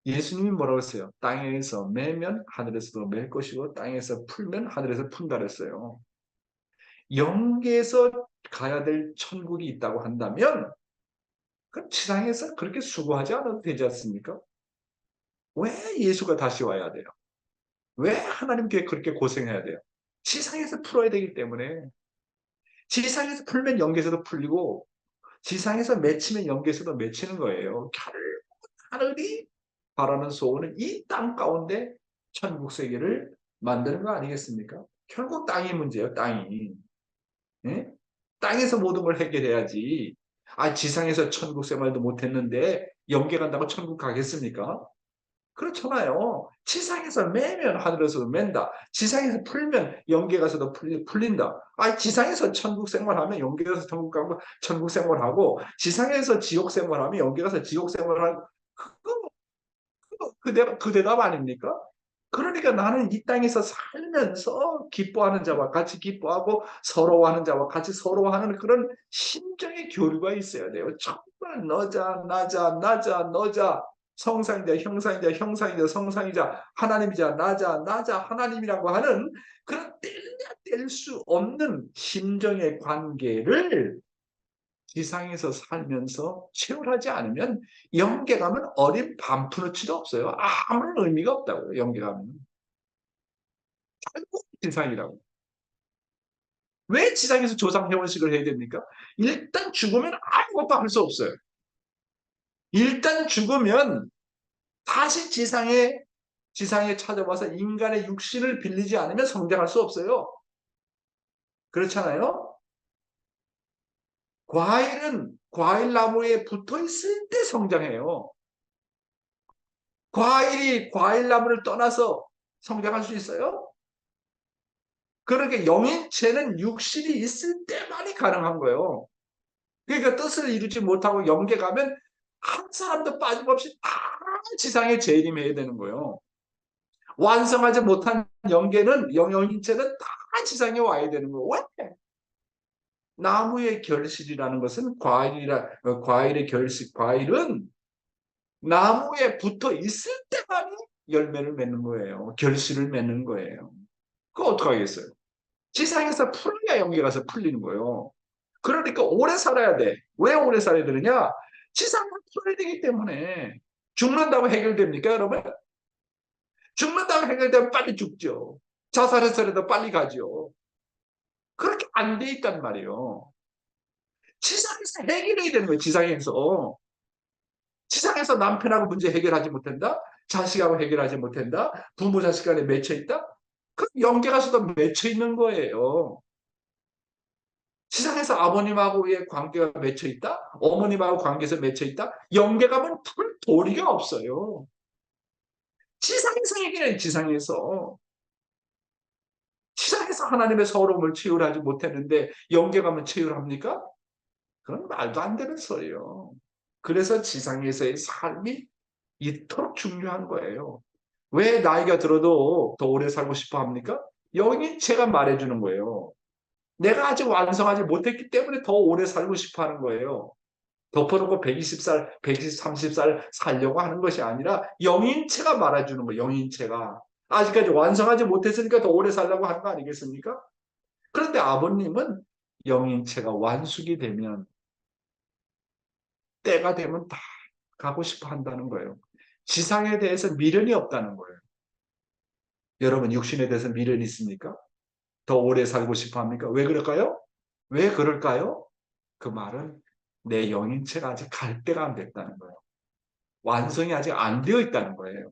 예수님이 뭐라고 했어요? 땅에서 매면 하늘에서도 맬 것이고 땅에서 풀면 하늘에서 푼다 그랬어요. 영계에서 가야 될 천국이 있다고 한다면 그럼 지상에서 그렇게 수고하지 않아도 되지 않습니까? 왜 예수가 다시 와야 돼요? 왜 하나님께 그렇게 고생해야 돼요? 지상에서 풀어야 되기 때문에 지상에서 풀면 영계에서도 풀리고 지상에서 맺히면 영계에서도 맺히는 거예요. 하늘이 바라는 소원은 이 땅 가운데 천국 세계를 만드는 거 아니겠습니까? 결국 땅이 문제예요. 땅이. 예? 땅에서 모든 걸 해결해야지. 지상에서 천국 생활도 못했는데 영계 간다고 천국 가겠습니까? 그렇잖아요. 지상에서 매면 하늘에서도 맨다. 지상에서 풀면 영계 가서도 풀린다. 지상에서 천국 생활하면 영계 가서 천국 가고 천국 생활하고 지상에서 지옥 생활하면 영계 가서 지옥 생활하고 그 대답 아닙니까? 그러니까 나는 이 땅에서 살면서 기뻐하는 자와 같이 기뻐하고 서러워하는 자와 같이 서러워하는 그런 심정의 교류가 있어야 돼요. 정말 너자 나자 나자 너자 성상이자 형상이자 형상이자 성상이자 하나님이자 나자 하나님이라고 하는 그런 뗄 수 없는 심정의 관계를 지상에서 살면서 체험하지 않으면 영계 가면 어린 반푼어치도 없어요. 아무런 의미가 없다고요. 영계 가면. 결국 지상이라고. 왜 지상에서 조상 회원식을 해야 됩니까? 일단 죽으면 아무것도 할 수 없어요. 일단 죽으면 다시 지상에 찾아와서 인간의 육신을 빌리지 않으면 성장할 수 없어요. 그렇잖아요? 과일은 과일나무에 붙어 있을 때 성장해요. 과일나무를 떠나서 성장할 수 있어요? 그렇게 영인체는 육신이 있을 때만이 가능한 거예요. 그러니까 뜻을 이루지 못하고 영계 가면 한 사람도 빠짐없이 다 지상에 재림해야 되는 거예요. 완성하지 못한 영인체는 다 지상에 와야 되는 거예요. 왜? 나무의 결실이라는 것은 과일의 결실, 과일은 나무에 붙어 있을 때만이 열매를 맺는 거예요. 결실을 맺는 거예요. 그거 어떡하겠어요? 지상에서 풀어야 영계 가서 풀리는 거예요. 그러니까 오래 살아야 돼. 왜 오래 살아야 되느냐? 지상을 풀어야 되기 때문에. 죽는다고 해결됩니까, 여러분? 죽는다고 해결되면 빨리 죽죠. 자살해서라도 빨리 가죠. 그렇게 안 돼 있단 말이에요. 지상에서 해결해야 되는 거예요, 지상에서. 지상에서 남편하고 문제 해결하지 못한다? 자식하고 해결하지 못한다? 부모 자식 간에 맺혀 있다? 그럼 영계 가서도 맺혀 있는 거예요. 지상에서 아버님하고의 관계가 맺혀 있다? 어머님하고 관계에서 맺혀 있다? 영계 가면 풀 도리가 없어요. 지상에서 해결해, 지상에서. 지상에서 하나님의 서러움을 치유하지 못했는데 영계 가면 치유합니까? 그건 말도 안 되는 소리예요. 그래서 지상에서의 삶이 이토록 중요한 거예요. 왜 나이가 들어도 더 오래 살고 싶어 합니까? 영인체가 말해주는 거예요. 내가 아직 완성하지 못했기 때문에 더 오래 살고 싶어 하는 거예요. 덮어놓고 120살, 130살 살려고 하는 것이 아니라 영인체가 말해주는 거예요. 영인체가. 아직까지 완성하지 못했으니까 더 오래 살려고 하는 거 아니겠습니까? 그런데 아버님은 영인체가 완숙이 되면 때가 되면 다 가고 싶어 한다는 거예요. 지상에 대해서 미련이 없다는 거예요. 여러분 육신에 대해서 미련이 있습니까? 더 오래 살고 싶어 합니까? 왜 그럴까요? 왜 그럴까요? 그 말은 내 영인체가 아직 갈 때가 안 됐다는 거예요. 완성이 아직 안 되어 있다는 거예요.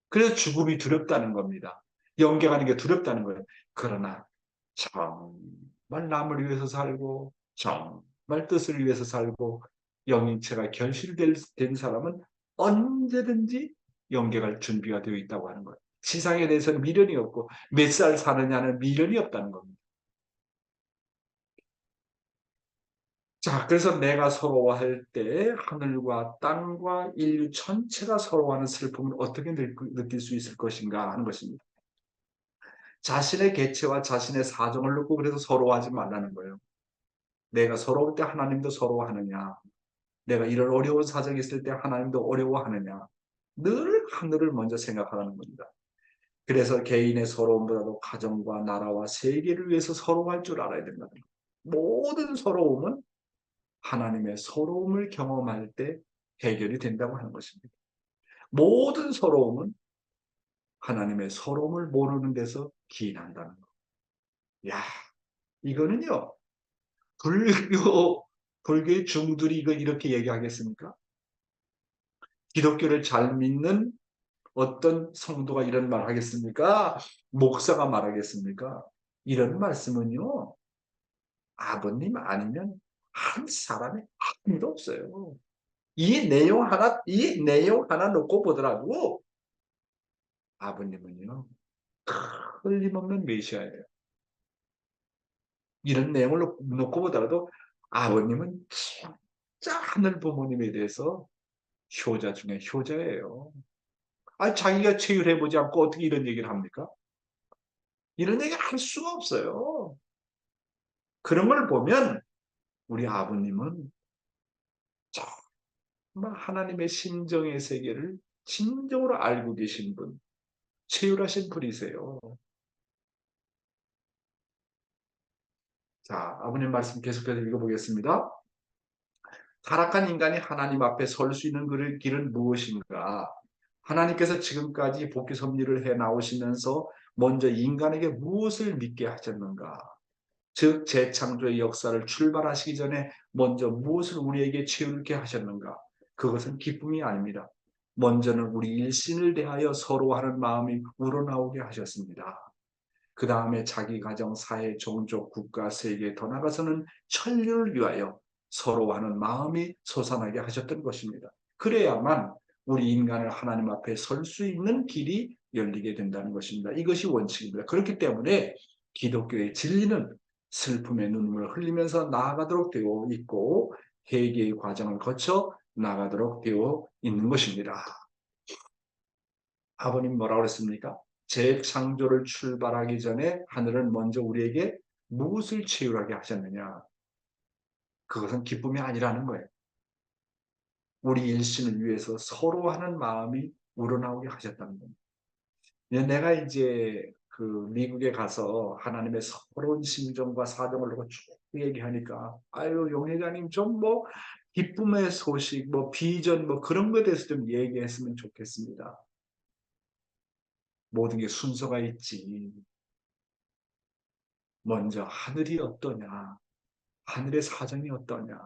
그래서 죽음이 두렵다는 겁니다. 영계가는 게 두렵다는 거예요. 그러나 정말 남을 위해서 살고 정말 뜻을 위해서 살고 영인체가 결실된 사람은 언제든지 영계갈 준비가 되어 있다고 하는 거예요. 지상에 대해서는 미련이 없고 몇 살 사느냐는 미련이 없다는 겁니다. 자, 그래서 내가 서러워할 때 하늘과 땅과 인류 전체가 서러워하는 슬픔을 어떻게 느낄 수 있을 것인가 하는 것입니다. 자신의 개체와 자신의 사정을 놓고 그래서 서러워하지 말라는 거예요. 내가 서러울 때 하나님도 서러워하느냐? 내가 이런 어려운 사정이 있을 때 하나님도 어려워하느냐? 늘 하늘을 먼저 생각하라는 겁니다. 그래서 개인의 서러움보다도 가정과 나라와 세계를 위해서 서러워할 줄 알아야 된다는 거예요. 모든 서러움은 하나님의 서러움을 경험할 때 해결이 된다고 하는 것입니다. 모든 서러움은 하나님의 서러움을 모르는 데서 기인한다는 거. 야, 이거는요. 불교의 중들이 이거 이렇게 얘기하겠습니까? 기독교를 잘 믿는 어떤 성도가 이런 말 하겠습니까? 목사가 말하겠습니까? 이런 말씀은요. 아버님 아니면 한 사람이 아무도 없어요. 이 내용 하나 놓고 보더라도 아버님은요. 틀림없는 메시아예요. 이런 내용을 놓고 보더라도 아버님은 진짜 하늘 부모님에 대해서 효자 중에 효자예요. 자기가 체휼해보지 않고 어떻게 이런 얘기를 합니까? 이런 얘기 할 수가 없어요. 그런 걸 보면 우리 아버님은 정말 하나님의 심정의 세계를 진정으로 알고 계신 분, 체휼하신 분이세요. 자, 아버님 말씀 계속해서 읽어보겠습니다. 타락한 인간이 하나님 앞에 설 수 있는 길은 무엇인가? 하나님께서 지금까지 복귀 섭리를 해 나오시면서 먼저 인간에게 무엇을 믿게 하셨는가? 즉 재창조의 역사를 출발하시기 전에 먼저 무엇을 우리에게 채우게 하셨는가? 그것은 기쁨이 아닙니다. 먼저는 우리 일신을 대하여 서로하는 마음이 우러나오게 하셨습니다. 그 다음에 자기 가정, 사회, 종족, 국가, 세계, 더 나아가서는 천류를 위하여 서로하는 마음이 솟아나게 하셨던 것입니다. 그래야만 우리 인간을 하나님 앞에 설 수 있는 길이 열리게 된다는 것입니다. 이것이 원칙입니다. 그렇기 때문에 기독교의 진리는 슬픔의 눈물을 흘리면서 나아가도록 되어 있고 회개의 과정을 거쳐 나아가도록 되어 있는 것입니다. 아버님 뭐라고 그랬습니까? 재창조를 출발하기 전에 하늘은 먼저 우리에게 무엇을 채우게 하셨느냐? 그것은 기쁨이 아니라는 거예요. 우리 일신을 위해서 서로 하는 마음이 우러나오게 하셨다는 겁니다. 내가 이제 그 미국에 가서 하나님의 서러운 심정과 사정을 놓고 쭉 얘기하니까 아유 용회장님 좀 뭐 기쁨의 소식 뭐 비전 뭐 그런 것에 대해서 좀 얘기했으면 좋겠습니다. 모든 게 순서가 있지. 먼저 하늘이 어떠냐, 하늘의 사정이 어떠냐,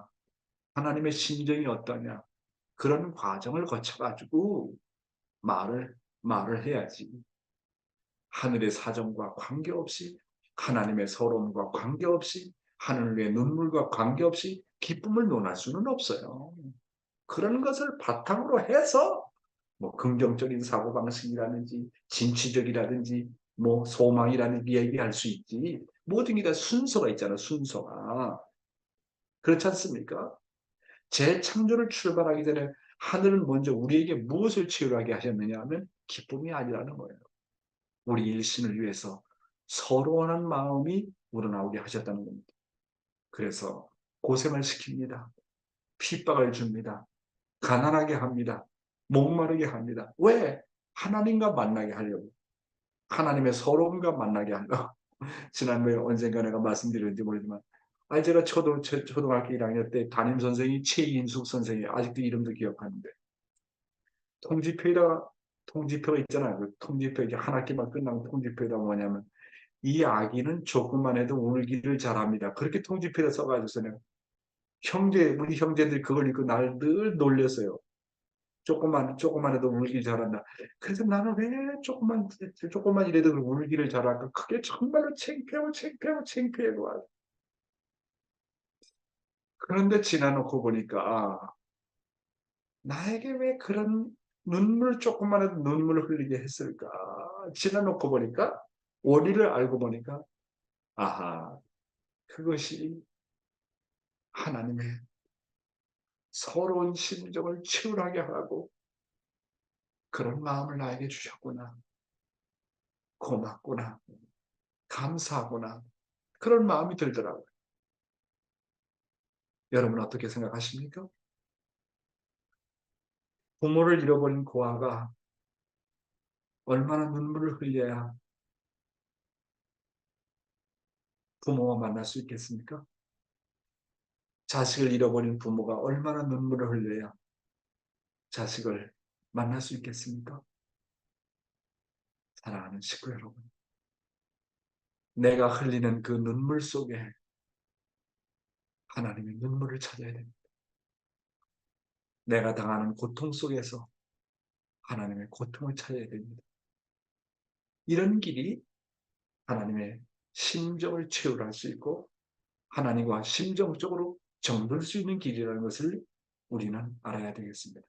하나님의 심정이 어떠냐 그런 과정을 거쳐가지고 말을 해야지. 하늘의 사정과 관계없이 하나님의 서러움과 관계없이 하늘의 눈물과 관계없이 기쁨을 논할 수는 없어요. 그런 것을 바탕으로 해서 뭐 긍정적인 사고방식이라든지 진취적이라든지 뭐 소망이라든지 얘기할 수 있지. 모든 게 다 순서가 있잖아, 순서가. 그렇지 않습니까? 재창조를 출발하기 전에 하늘은 먼저 우리에게 무엇을 치유하게 하셨느냐 하면 기쁨이 아니라는 거예요. 우리 일신을 위해서 서러워하는 마음이 우러나오게 하셨다는 겁니다. 그래서 고생을 시킵니다. 핍박을 줍니다. 가난하게 합니다. 목마르게 합니다. 왜? 하나님과 만나게 하려고. 하나님의 서러움과 만나게 하려고. 지난번에 언젠가 내가 말씀드렸는지 모르지만 제가 초등학교 1학년 때 담임선생이 최인숙 선생이 아직도 이름도 기억하는데 통지표가 있잖아요. 그 통지표 이제 한 학기만 끝나면 통지표가 뭐냐면 이 아기는 조금만 해도 울기를 잘합니다. 그렇게 통지표에 써가지고서는 우리 형제들이 그걸 읽고 날 늘 놀렸어요. 조금만 해도 울기 잘한다. 그래서 나는 왜 조금만 이래도 울기를 잘할까? 그게 정말로 창피하고. 그런데 지나놓고 보니까 나에게 왜 그런 조금만 해도 눈물을 흘리게 했을까? 지나놓고 보니까 원리를 알고 보니까 아하, 그것이 하나님의 서러운 심정을 치유하게 하고 그런 마음을 나에게 주셨구나. 고맙구나. 감사하구나. 그런 마음이 들더라고요. 여러분 어떻게 생각하십니까? 부모를 잃어버린 고아가 얼마나 눈물을 흘려야 부모와 만날 수 있겠습니까? 자식을 잃어버린 부모가 얼마나 눈물을 흘려야 자식을 만날 수 있겠습니까? 사랑하는 식구 여러분, 내가 흘리는 그 눈물 속에 하나님의 눈물을 찾아야 됩니다. 내가 당하는 고통 속에서 하나님의 고통을 찾아야 됩니다. 이런 길이 하나님의 심정을 채울할 수 있고 하나님과 심정적으로 정들 수 있는 길이라는 것을 우리는 알아야 되겠습니다.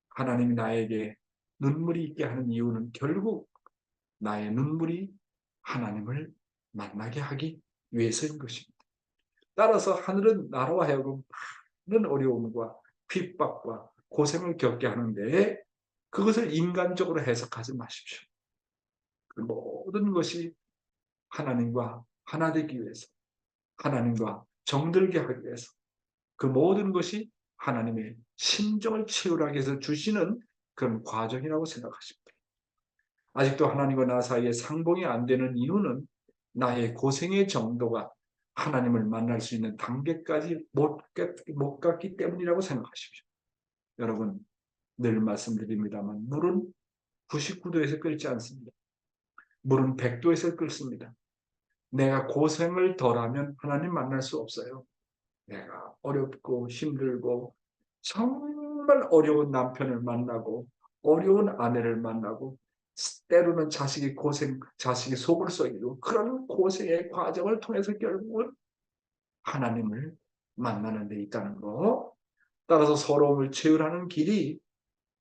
하나님이 나에게 눈물이 있게 하는 이유는 결국 나의 눈물이 하나님을 만나게 하기 위해서인 것입니다. 따라서 하늘은 나로 하여금 많은 어려움과 핍박과 고생을 겪게 하는데 그것을 인간적으로 해석하지 마십시오. 그 모든 것이 하나님과 하나 되기 위해서 하나님과 정들게 하기 위해서 그 모든 것이 하나님의 심정을 채우라고 해서 주시는 그런 과정이라고 생각하십니다. 아직도 하나님과 나 사이에 상봉이 안 되는 이유는 나의 고생의 정도가 하나님을 만날 수 있는 단계까지 못 갔기 때문이라고 생각하십시오. 여러분 늘 말씀드립니다만 물은 99도에서 끓지 않습니다. 물은 100도에서 끓습니다. 내가 고생을 덜하면 하나님 만날 수 없어요. 내가 어렵고 힘들고 정말 어려운 남편을 만나고 어려운 아내를 만나고 때로는 자식이 속을 썩이고 그런 고생의 과정을 통해서 결국은 하나님을 만나는 데 있다는 거. 따라서 서러움을 채우라는 길이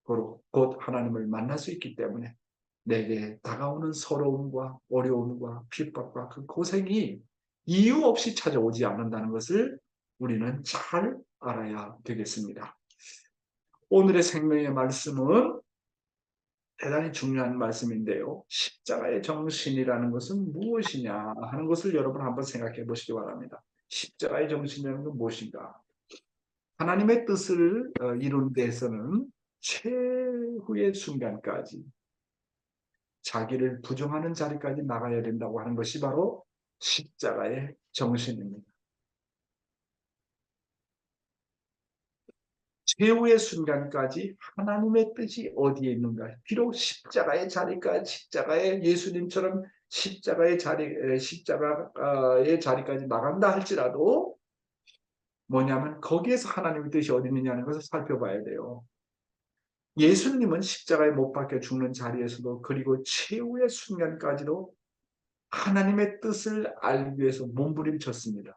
곧 하나님을 만날 수 있기 때문에 내게 다가오는 서러움과 어려움과 핍박과 그 고생이 이유 없이 찾아오지 않는다는 것을 우리는 잘 알아야 되겠습니다. 오늘의 생명의 말씀은 대단히 중요한 말씀인데요. 십자가의 정신이라는 것은 무엇이냐 하는 것을 여러분 한번 생각해 보시기 바랍니다. 십자가의 정신이라는 건 무엇인가? 하나님의 뜻을 이루는 데에서는 최후의 순간까지 자기를 부정하는 자리까지 나가야 된다고 하는 것이 바로 십자가의 정신입니다. 최후의 순간까지 하나님의 뜻이 어디에 있는가? 비록 십자가의 예수님처럼 십자가의 자리까지 나간다 할지라도 뭐냐면 거기에서 하나님의 뜻이 어디 있느냐는 것을 살펴봐야 돼요. 예수님은 십자가에 못 박혀 죽는 자리에서도 그리고 최후의 순간까지도 하나님의 뜻을 알기 위해서 몸부림쳤습니다.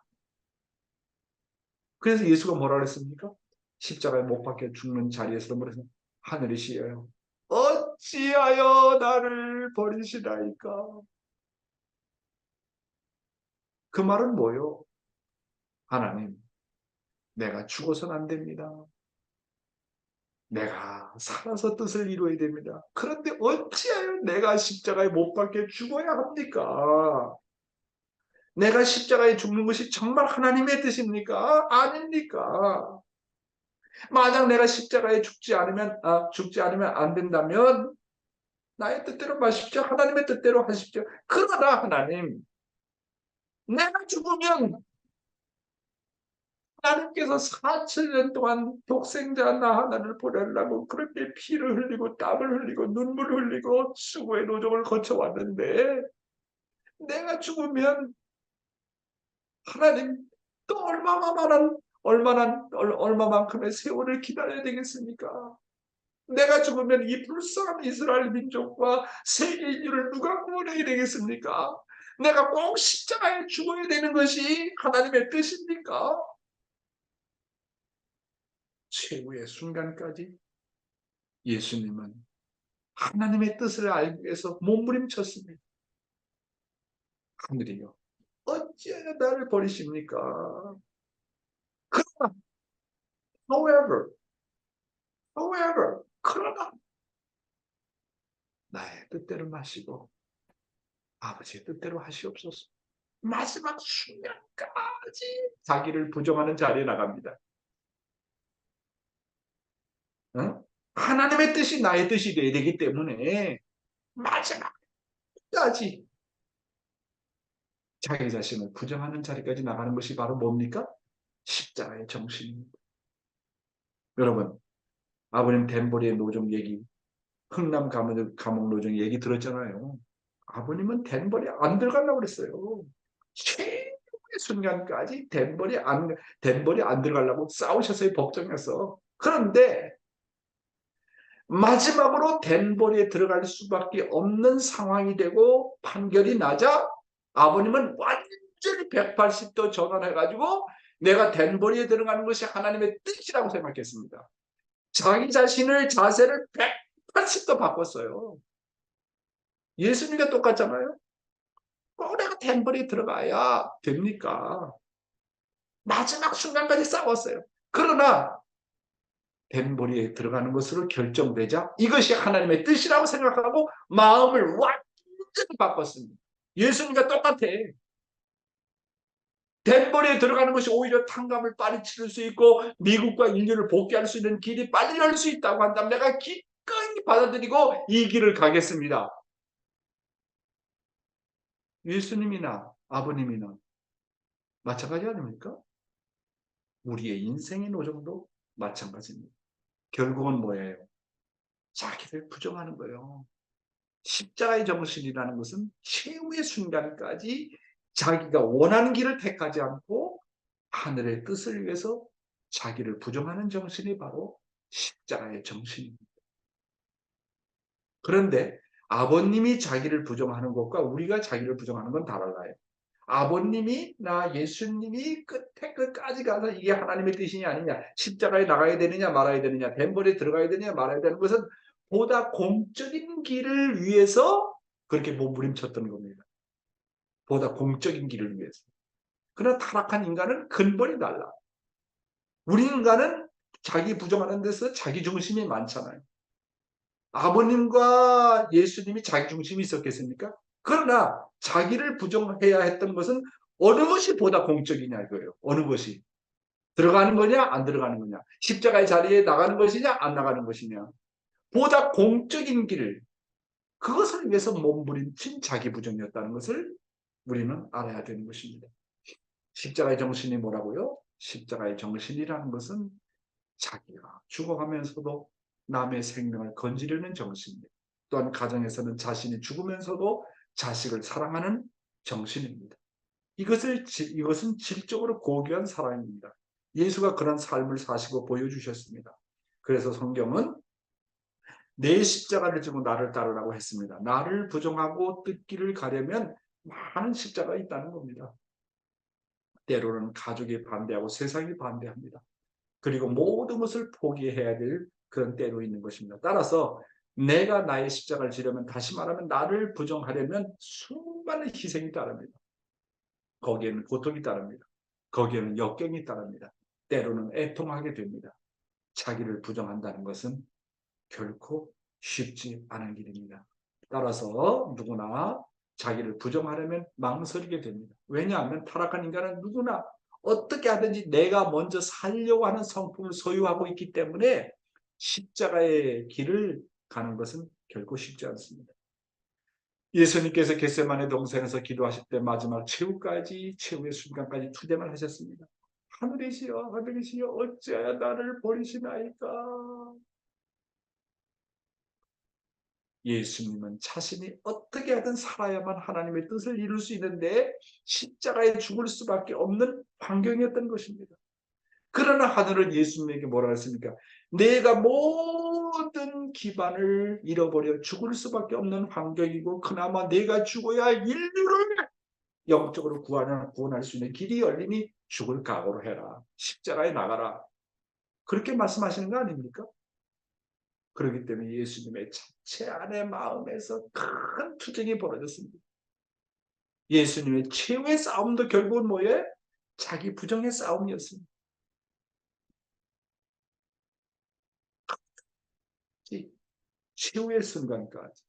그래서 예수가 뭐라 그랬습니까? 십자가에 못 박혀 죽는 자리에서도 뭐래서 하늘이 시여요. 어찌하여 나를 버리시나이까? 그 말은 뭐요? 하나님, 내가 죽어서는 안 됩니다. 내가 살아서 뜻을 이루어야 됩니다. 그런데 어찌하여 내가 십자가에 못 박혀 죽어야 합니까? 내가 십자가에 죽는 것이 정말 하나님의 뜻입니까? 아닙니까? 만약 내가 십자가에 죽지 않으면 안 된다면 나의 뜻대로 마십시오. 하나님의 뜻대로 하십시오. 그러나 하나님, 내가 죽으면 하나님께서 4,000년 동안 독생자 나 하나를 보내려고 그렇게 피를 흘리고 땀을 흘리고 눈물을 흘리고 수고의 노정을 거쳐왔는데 내가 죽으면 하나님 또 얼마만큼의 세월을 기다려야 되겠습니까? 내가 죽으면 이 불쌍한 이스라엘 민족과 세계 인류를 누가 구원해야 되겠습니까? 내가 꼭 십자가에 죽어야 되는 것이 하나님의 뜻입니까? 최후의 순간까지 예수님은 하나님의 뜻을 알기 위해서 몸부림쳤습니다. 하늘이요, 어찌하여 나를 버리십니까? 그러나, 그러나 나의 뜻대로 마시고 아버지의 뜻대로 하시옵소서. 마지막 순간까지 자기를 부정하는 자리에 나갑니다. 하나님의 뜻이 나의 뜻이 돼야 되기 때문에 마지막까지 자기 자신을 부정하는 자리까지 나가는 것이 바로 뭡니까? 십자가의 정신입니다. 여러분, 아버님 덴버리의 노정 얘기, 흥남 감옥 노정 얘기 들었잖아요. 아버님은 덴버리 안 들어가려고 그랬어요. 최후의 순간까지 덴버리 안 들어가려고 싸우셨어요, 법정에서. 그런데 마지막으로 덴버리에 들어갈 수밖에 없는 상황이 되고 판결이 나자 아버님은 완전히 180도 전환해가지고 내가 덴버리에 들어가는 것이 하나님의 뜻이라고 생각했습니다. 자기 자신을 자세를 180도 바꿨어요. 예수님과 똑같잖아요. 꼭 내가 덴버리에 들어가야 됩니까? 마지막 순간까지 싸웠어요. 그러나 덴버리에 들어가는 것으로 결정되자 이것이 하나님의 뜻이라고 생각하고 마음을 완전히 바꿨습니다. 예수님과 똑같아. 덴버리에 들어가는 것이 오히려 탕감을 빨리 치를 수 있고 미국과 인류를 복귀할 수 있는 길이 빨리 열 수 있다고 한다면 내가 기꺼이 받아들이고 이 길을 가겠습니다. 예수님이나 아버님이나 마찬가지 아닙니까? 우리의 인생의 노정도 마찬가지입니다. 결국은 뭐예요? 자기를 부정하는 거예요. 십자가의 정신이라는 것은 최후의 순간까지 자기가 원하는 길을 택하지 않고 하늘의 뜻을 위해서 자기를 부정하는 정신이 바로 십자가의 정신입니다. 그런데 아버님이 자기를 부정하는 것과 우리가 자기를 부정하는 건 달라요. 아버님이 나 예수님이 끝에 끝까지 가서 이게 하나님의 뜻이냐 아니냐, 십자가에 나가야 되느냐 말아야 되느냐, 뱀벌에 들어가야 되느냐 말아야 되는 것은 보다 공적인 길을 위해서 그렇게 몸부림쳤던 겁니다. 보다 공적인 길을 위해서. 그러나 타락한 인간은 근본이 달라. 우리 인간은 자기 부정하는 데서 자기 중심이 많잖아요. 아버님과 예수님이 자기 중심이 있었겠습니까? 그러나 자기를 부정해야 했던 것은 어느 것이 보다 공적이냐 이거예요. 어느 것이. 들어가는 거냐 안 들어가는 거냐. 십자가의 자리에 나가는 것이냐 안 나가는 것이냐. 보다 공적인 길, 그것을 위해서 몸부림친 자기 부정이었다는 것을 우리는 알아야 되는 것입니다. 십자가의 정신이 뭐라고요? 십자가의 정신이라는 것은 자기가 죽어가면서도 남의 생명을 건지려는 정신입니다. 또한 가정에서는 자신이 죽으면서도 자식을 사랑하는 정신입니다. 이것은 질적으로 고귀한 사랑입니다. 예수가 그런 삶을 사시고 보여주셨습니다. 그래서 성경은 내 십자가를 지고 나를 따르라고 했습니다. 나를 부정하고 뜯기를 가려면 많은 십자가가 있다는 겁니다. 때로는 가족이 반대하고 세상이 반대합니다. 그리고 모든 것을 포기해야 될 그런 때로 있는 것입니다. 따라서 내가 나의 십자가를 지려면, 다시 말하면 나를 부정하려면 수많은 희생이 따릅니다. 거기에는 고통이 따릅니다. 거기에는 역경이 따릅니다. 때로는 애통하게 됩니다. 자기를 부정한다는 것은 결코 쉽지 않은 길입니다. 따라서 누구나 자기를 부정하려면 망설이게 됩니다. 왜냐하면 타락한 인간은 누구나 어떻게 하든지 내가 먼저 살려고 하는 성품을 소유하고 있기 때문에 십자가의 길을 가는 것은 결코 쉽지 않습니다. 예수님께서 겟세마네 동산에서 기도하실 때 마지막 최후의 순간까지 투dem을 하셨습니다. 하늘이시여 하늘이시여 어찌하여 나를 버리시나이까. 예수님은 자신이 어떻게 하든 살아야만 하나님의 뜻을 이룰 수 있는데 십자가에 죽을 수밖에 없는 환경이었던 것입니다. 그러나 하늘은 예수님에게 뭐라 했습니까? 내가 모든 기반을 잃어버려 죽을 수밖에 없는 환경이고 그나마 내가 죽어야 인류를 영적으로 구원할 수 있는 길이 열리니 죽을 각오로 해라. 십자가에 나가라. 그렇게 말씀하시는 거 아닙니까? 그렇기 때문에 예수님의 자체 안의 마음에서 큰 투쟁이 벌어졌습니다. 예수님의 최후의 싸움도 결국은 뭐예요? 자기 부정의 싸움이었습니다. 최후의 순간까지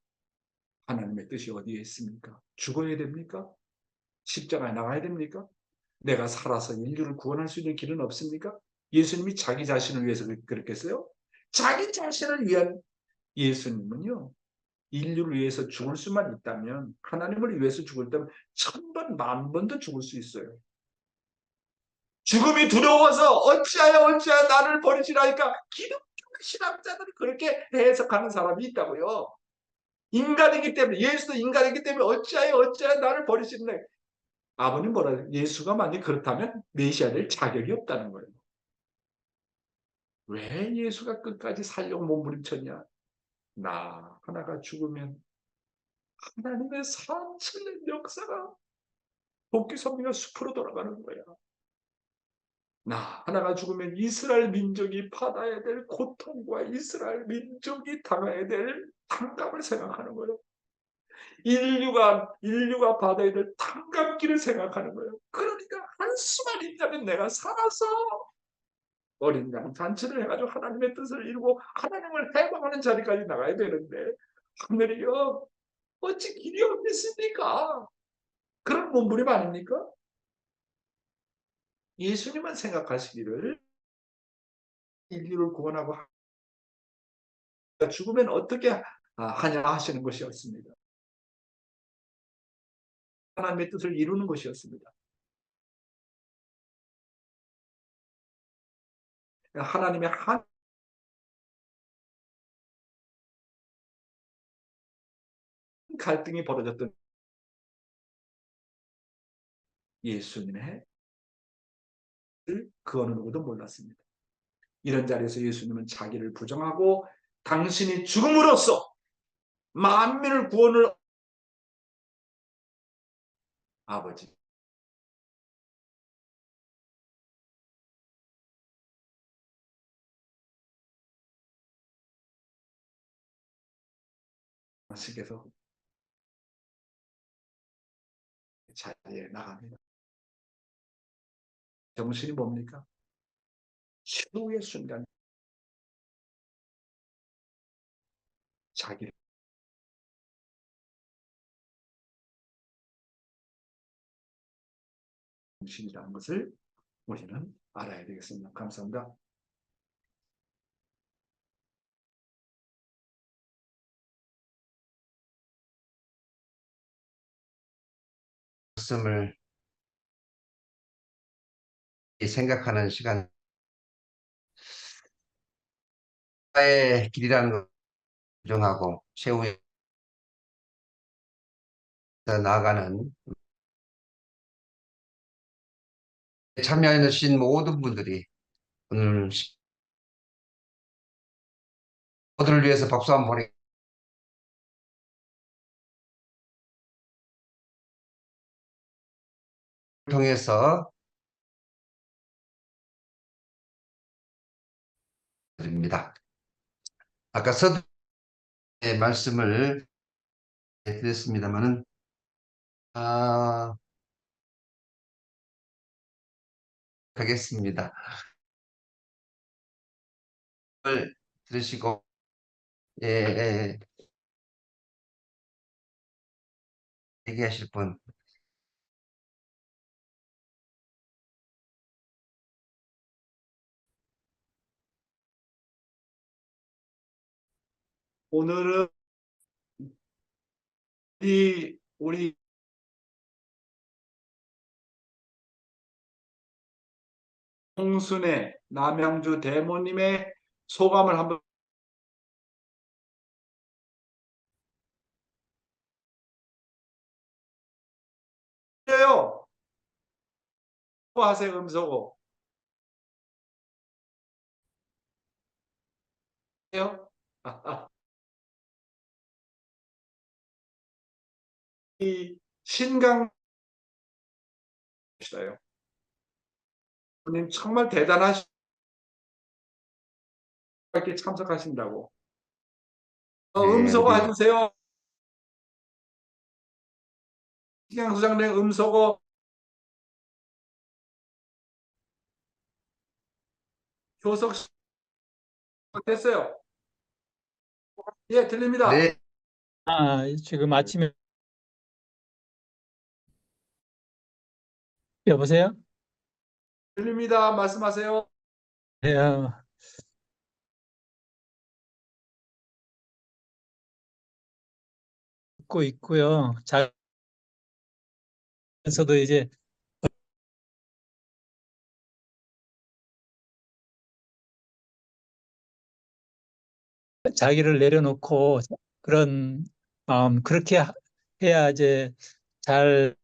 하나님의 뜻이 어디에 있습니까? 죽어야 됩니까? 십자가에 나가야 됩니까? 내가 살아서 인류를 구원할 수 있는 길은 없습니까? 예수님이 자기 자신을 위해서 그랬겠어요? 자기 자신을 위한 예수님은요, 인류를 위해서 죽을 수만 있다면, 하나님을 위해서 죽을 때면 1000번, 10,000번도 죽을 수 있어요. 죽음이 두려워서 어찌하여 나를 버리시라니까. 기독교 신학자들이 그렇게 해석하는 사람이 있다고요. 인간이기 때문에, 예수도 인간이기 때문에 어찌하여 나를 버리시나. 아버님 뭐라, 예수가 만약 그렇다면 메시아 될 자격이 없다는 거예요. 왜 예수가 끝까지 살려고 몸부림쳤냐? 나 하나가 죽으면 하나님의 산천의 역사가 복귀 성리가 숲으로 돌아가는 거야. 나 하나가 죽으면 이스라엘 민족이 받아야 될 고통과 이스라엘 민족이 당해야 될 탕감을 생각하는 거예요. 인류가 받아야 될 탕감기를 생각하는 거예요. 그러니까 한수만 있다면 내가 살아서 어린 양 잔치를 해가지고 하나님의 뜻을 이루고 하나님을 해방하는 자리까지 나가야 되는데 하늘이요 어찌 길이 없겠습니까? 그런 몸부림 아닙니까? 예수님은 생각하시기를 인류를 구원하고 죽으면 어떻게 하냐 하시는 것이었습니다. 하나님의 뜻을 이루는 것이었습니다. 하나님의 갈등이 벌어졌던 예수님의 그 어느 누구도 몰랐습니다. 이런 자리에서 예수님은 자기를 부정하고 당신이 죽음으로써 만민을 구원을 아버지 식에서 자리에 나갑니다. 정신이 뭡니까? 최후의 순간 자기를 정신이라는 것을 우리는 알아야 되겠습니다. 감사합니다. 말씀을 생각하는 시간, 의 길이라는 걸 정하고 최후에 나아가는 참여해 주신 모든 분들이 오늘 모두를 위해서 박수 한번 보내 통해서 드립니다. 아까 서두의 말씀을 드렸습니다만은 하겠습니다. 들으시고 예, 예, 얘기하실 분 오늘은 우리 홍순의 남양주 대모님의 소감을 한번 해요. 하세요. 음소거 해요. 이 신강 시다요. 님 정말 대단하시. 이렇게 참석하신다고. 음소거 우리 해주세요. 신강 소장님 음소거 교석 됐어요. 예, 들립니다. 네, 지금 아침에 여보세요? 들립니다. 말씀하세요. 네, 듣고 있고요. 자면서도 이제 자기를 내려놓고 그런 그렇게 해야 이제 잘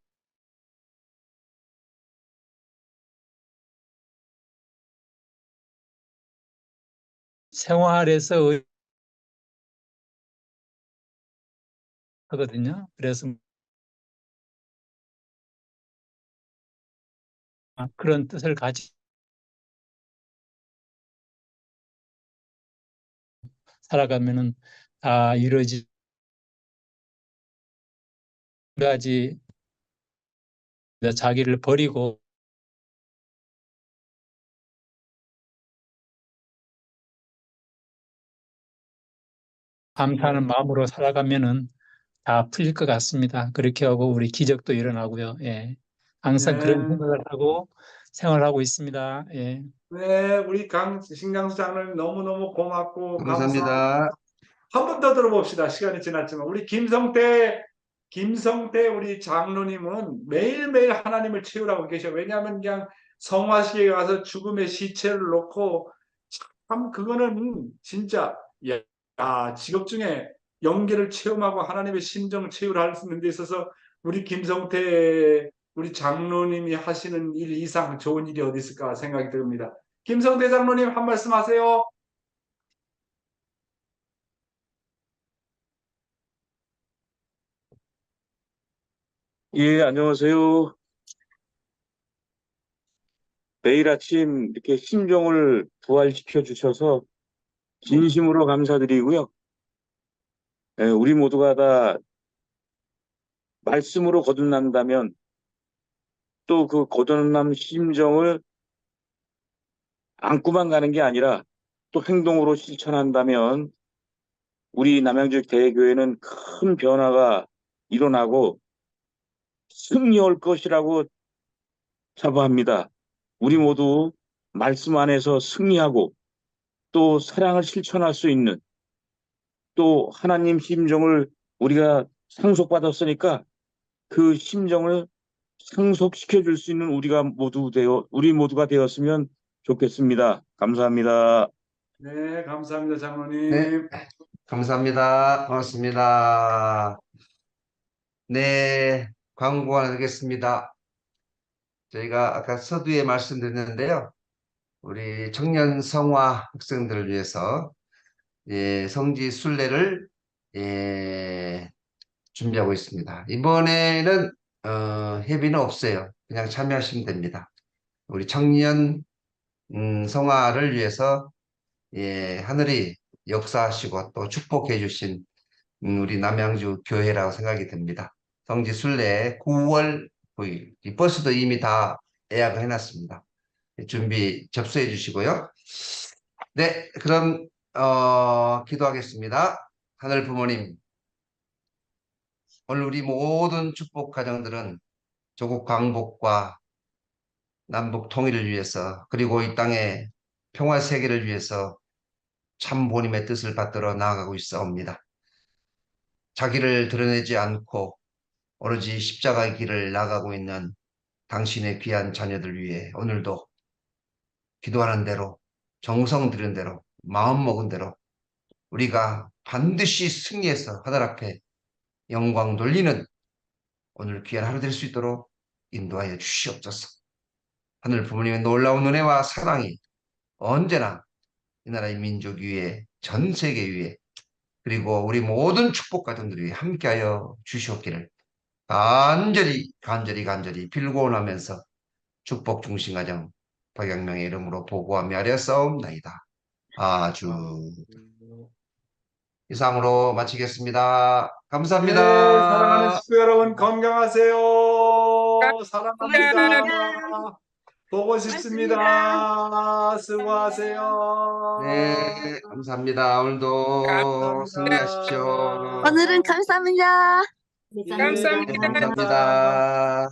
생활에서 하거든요. 그래서 그런 뜻을 가지고 살아가면은 다 이루어지 가지 자기를 버리고 감사하는 마음으로 살아가면은 다 풀릴 것 같습니다. 그렇게 하고 우리 기적도 일어나고요. 예. 항상 그런 네. 생각을 하고 생활하고 있습니다. 예. 네, 우리 신강수 장로님 너무너무 고맙고 감사합니다. 감사합니다. 한 번 더 들어봅시다. 시간이 지났지만 우리 김성태 우리 장로님은 매일매일 하나님을 채우라고 계셔. 왜냐하면 그냥 성화식에 가서 죽음의 시체를 놓고 참 그거는 진짜 야, 직업 중에 연계를 체험하고 하나님의 심정 체험을 할 수 있는 데 있어서 우리 김성태 우리 장로님이 하시는 일 이상 좋은 일이 어디 있을까 생각이 듭니다. 김성태 장로님 한 말씀 하세요. 예, 안녕하세요. 매일 아침 이렇게 심정을 부활시켜 주셔서 진심으로 감사드리고요. 예, 우리 모두가 다 말씀으로 거듭난다면 또 그 거듭난 심정을 안고만 가는 게 아니라 또 행동으로 실천한다면 우리 남양주 대교회는 큰 변화가 일어나고 승리할 것이라고 자부합니다. 우리 모두 말씀 안에서 승리하고 또 사랑을 실천할 수 있는 또 하나님 심정을 우리가 상속받았으니까 그 심정을 상속시켜 줄 수 있는 우리 모두가 되었으면 좋겠습니다. 감사합니다. 네, 감사합니다, 장로님. 네, 감사합니다. 고맙습니다. 네, 광고 하나 드리겠습니다. 저희가 아까 서두에 말씀드렸는데요. 우리 청년 성화 학생들을 위해서 성지 순례를 준비하고 있습니다. 이번에는 회비는 없어요. 그냥 참여하시면 됩니다. 우리 청년 성화를 위해서 하늘이 역사하시고 또 축복해 주신 우리 남양주 교회라고 생각이 듭니다. 성지 순례 9월 9일. 이 버스도 이미 다 예약을 해놨습니다. 준비 접수해 주시고요. 네, 그럼 기도하겠습니다. 하늘 부모님, 오늘 우리 모든 축복 가정들은 조국 강복과 남북 통일을 위해서 그리고 이 땅의 평화 세계를 위해서 참 본인의 뜻을 받들어 나아가고 있사옵니다. 자기를 드러내지 않고 오로지 십자가의 길을 나가고 있는 당신의 귀한 자녀들 위해 오늘도 기도하는 대로 정성 들인 대로 마음 먹은 대로 우리가 반드시 승리해서 하늘 앞에 영광 돌리는 오늘 귀한 하루 될 수 있도록 인도하여 주시옵소서. 하늘 부모님의 놀라운 은혜와 사랑이 언제나 이 나라의 민족 위에 전 세계 위에 그리고 우리 모든 축복 가정들 위해 함께하여 주시옵기를 간절히 빌고 원하면서 축복 중심 가정 박영명의 이름으로 보고하며 아뢰었사옵나이다. 아주 이상으로 마치겠습니다. 네, 감사합니다. 사랑하는 식구 여러분 건강하세요. 사랑합니다. 보고 싶습니다. 수고하세요. 네, 감사합니다. 오늘도 승리하십시오. 오늘은 감사합니다. 네, 감사합니다.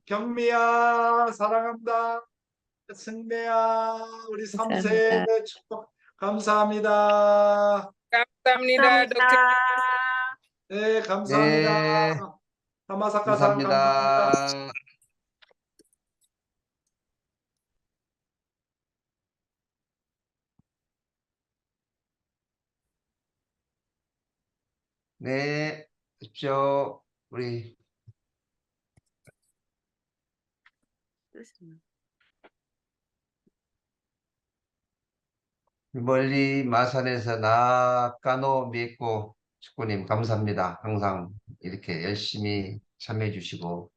경미야 사랑한다. 승배야 우리 3세 축복 감사합니다. 감사합니다, 덕질. 네, 감사합니다. 네, 하마사카상 감사합니다. 감사합니다. 네, 십시오. 우리 멀리 마산에서 나까노 미고 축구님 감사합니다. 항상 이렇게 열심히 참여해 주시고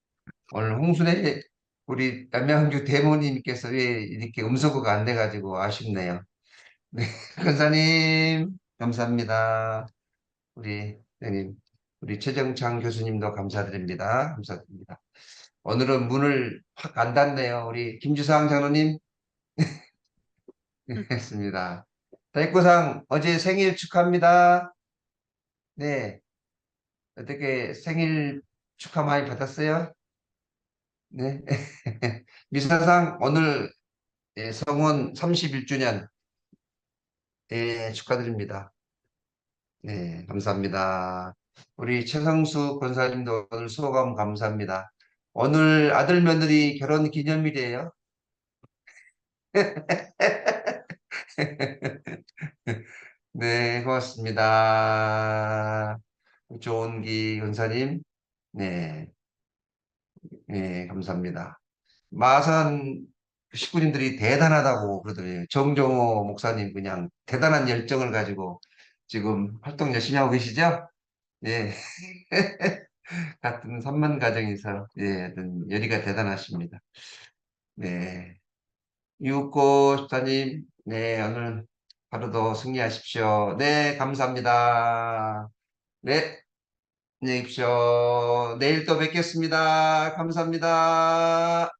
오늘 홍순애 우리 남양주 대모님께서 왜 이렇게 음소거가 안 돼가지고 아쉽네요. 네, 권사님 감사합니다. 우리 선생님, 우리 최정창 교수님도 감사드립니다. 감사드립니다. 오늘은 문을 확 안 닫네요. 우리 김주상 장로님 했습니다. 다육구상 어제 생일 축하합니다. 네, 어떻게 생일 축하 많이 받았어요? 네. 미사상 오늘 성원 31주년 축하드립니다. 네, 감사합니다. 우리 최성수 권사님도 오늘 소감 감사합니다. 오늘 아들 며느리 결혼 기념일이에요. 네, 고맙습니다. 조은기 권사님, 네, 네, 감사합니다. 마산 식구님들이 대단하다고 그러더래요. 정종호 목사님 그냥 대단한 열정을 가지고 지금 활동 열심히 하고 계시죠? 예. 같은 3만 가정에서 예, 하여튼 열의가 대단하십니다. 네. 유고 집사님, 네, 오늘 하루도 승리하십시오. 네, 감사합니다. 네, 안녕히 계십시오. 내일 또 뵙겠습니다. 감사합니다.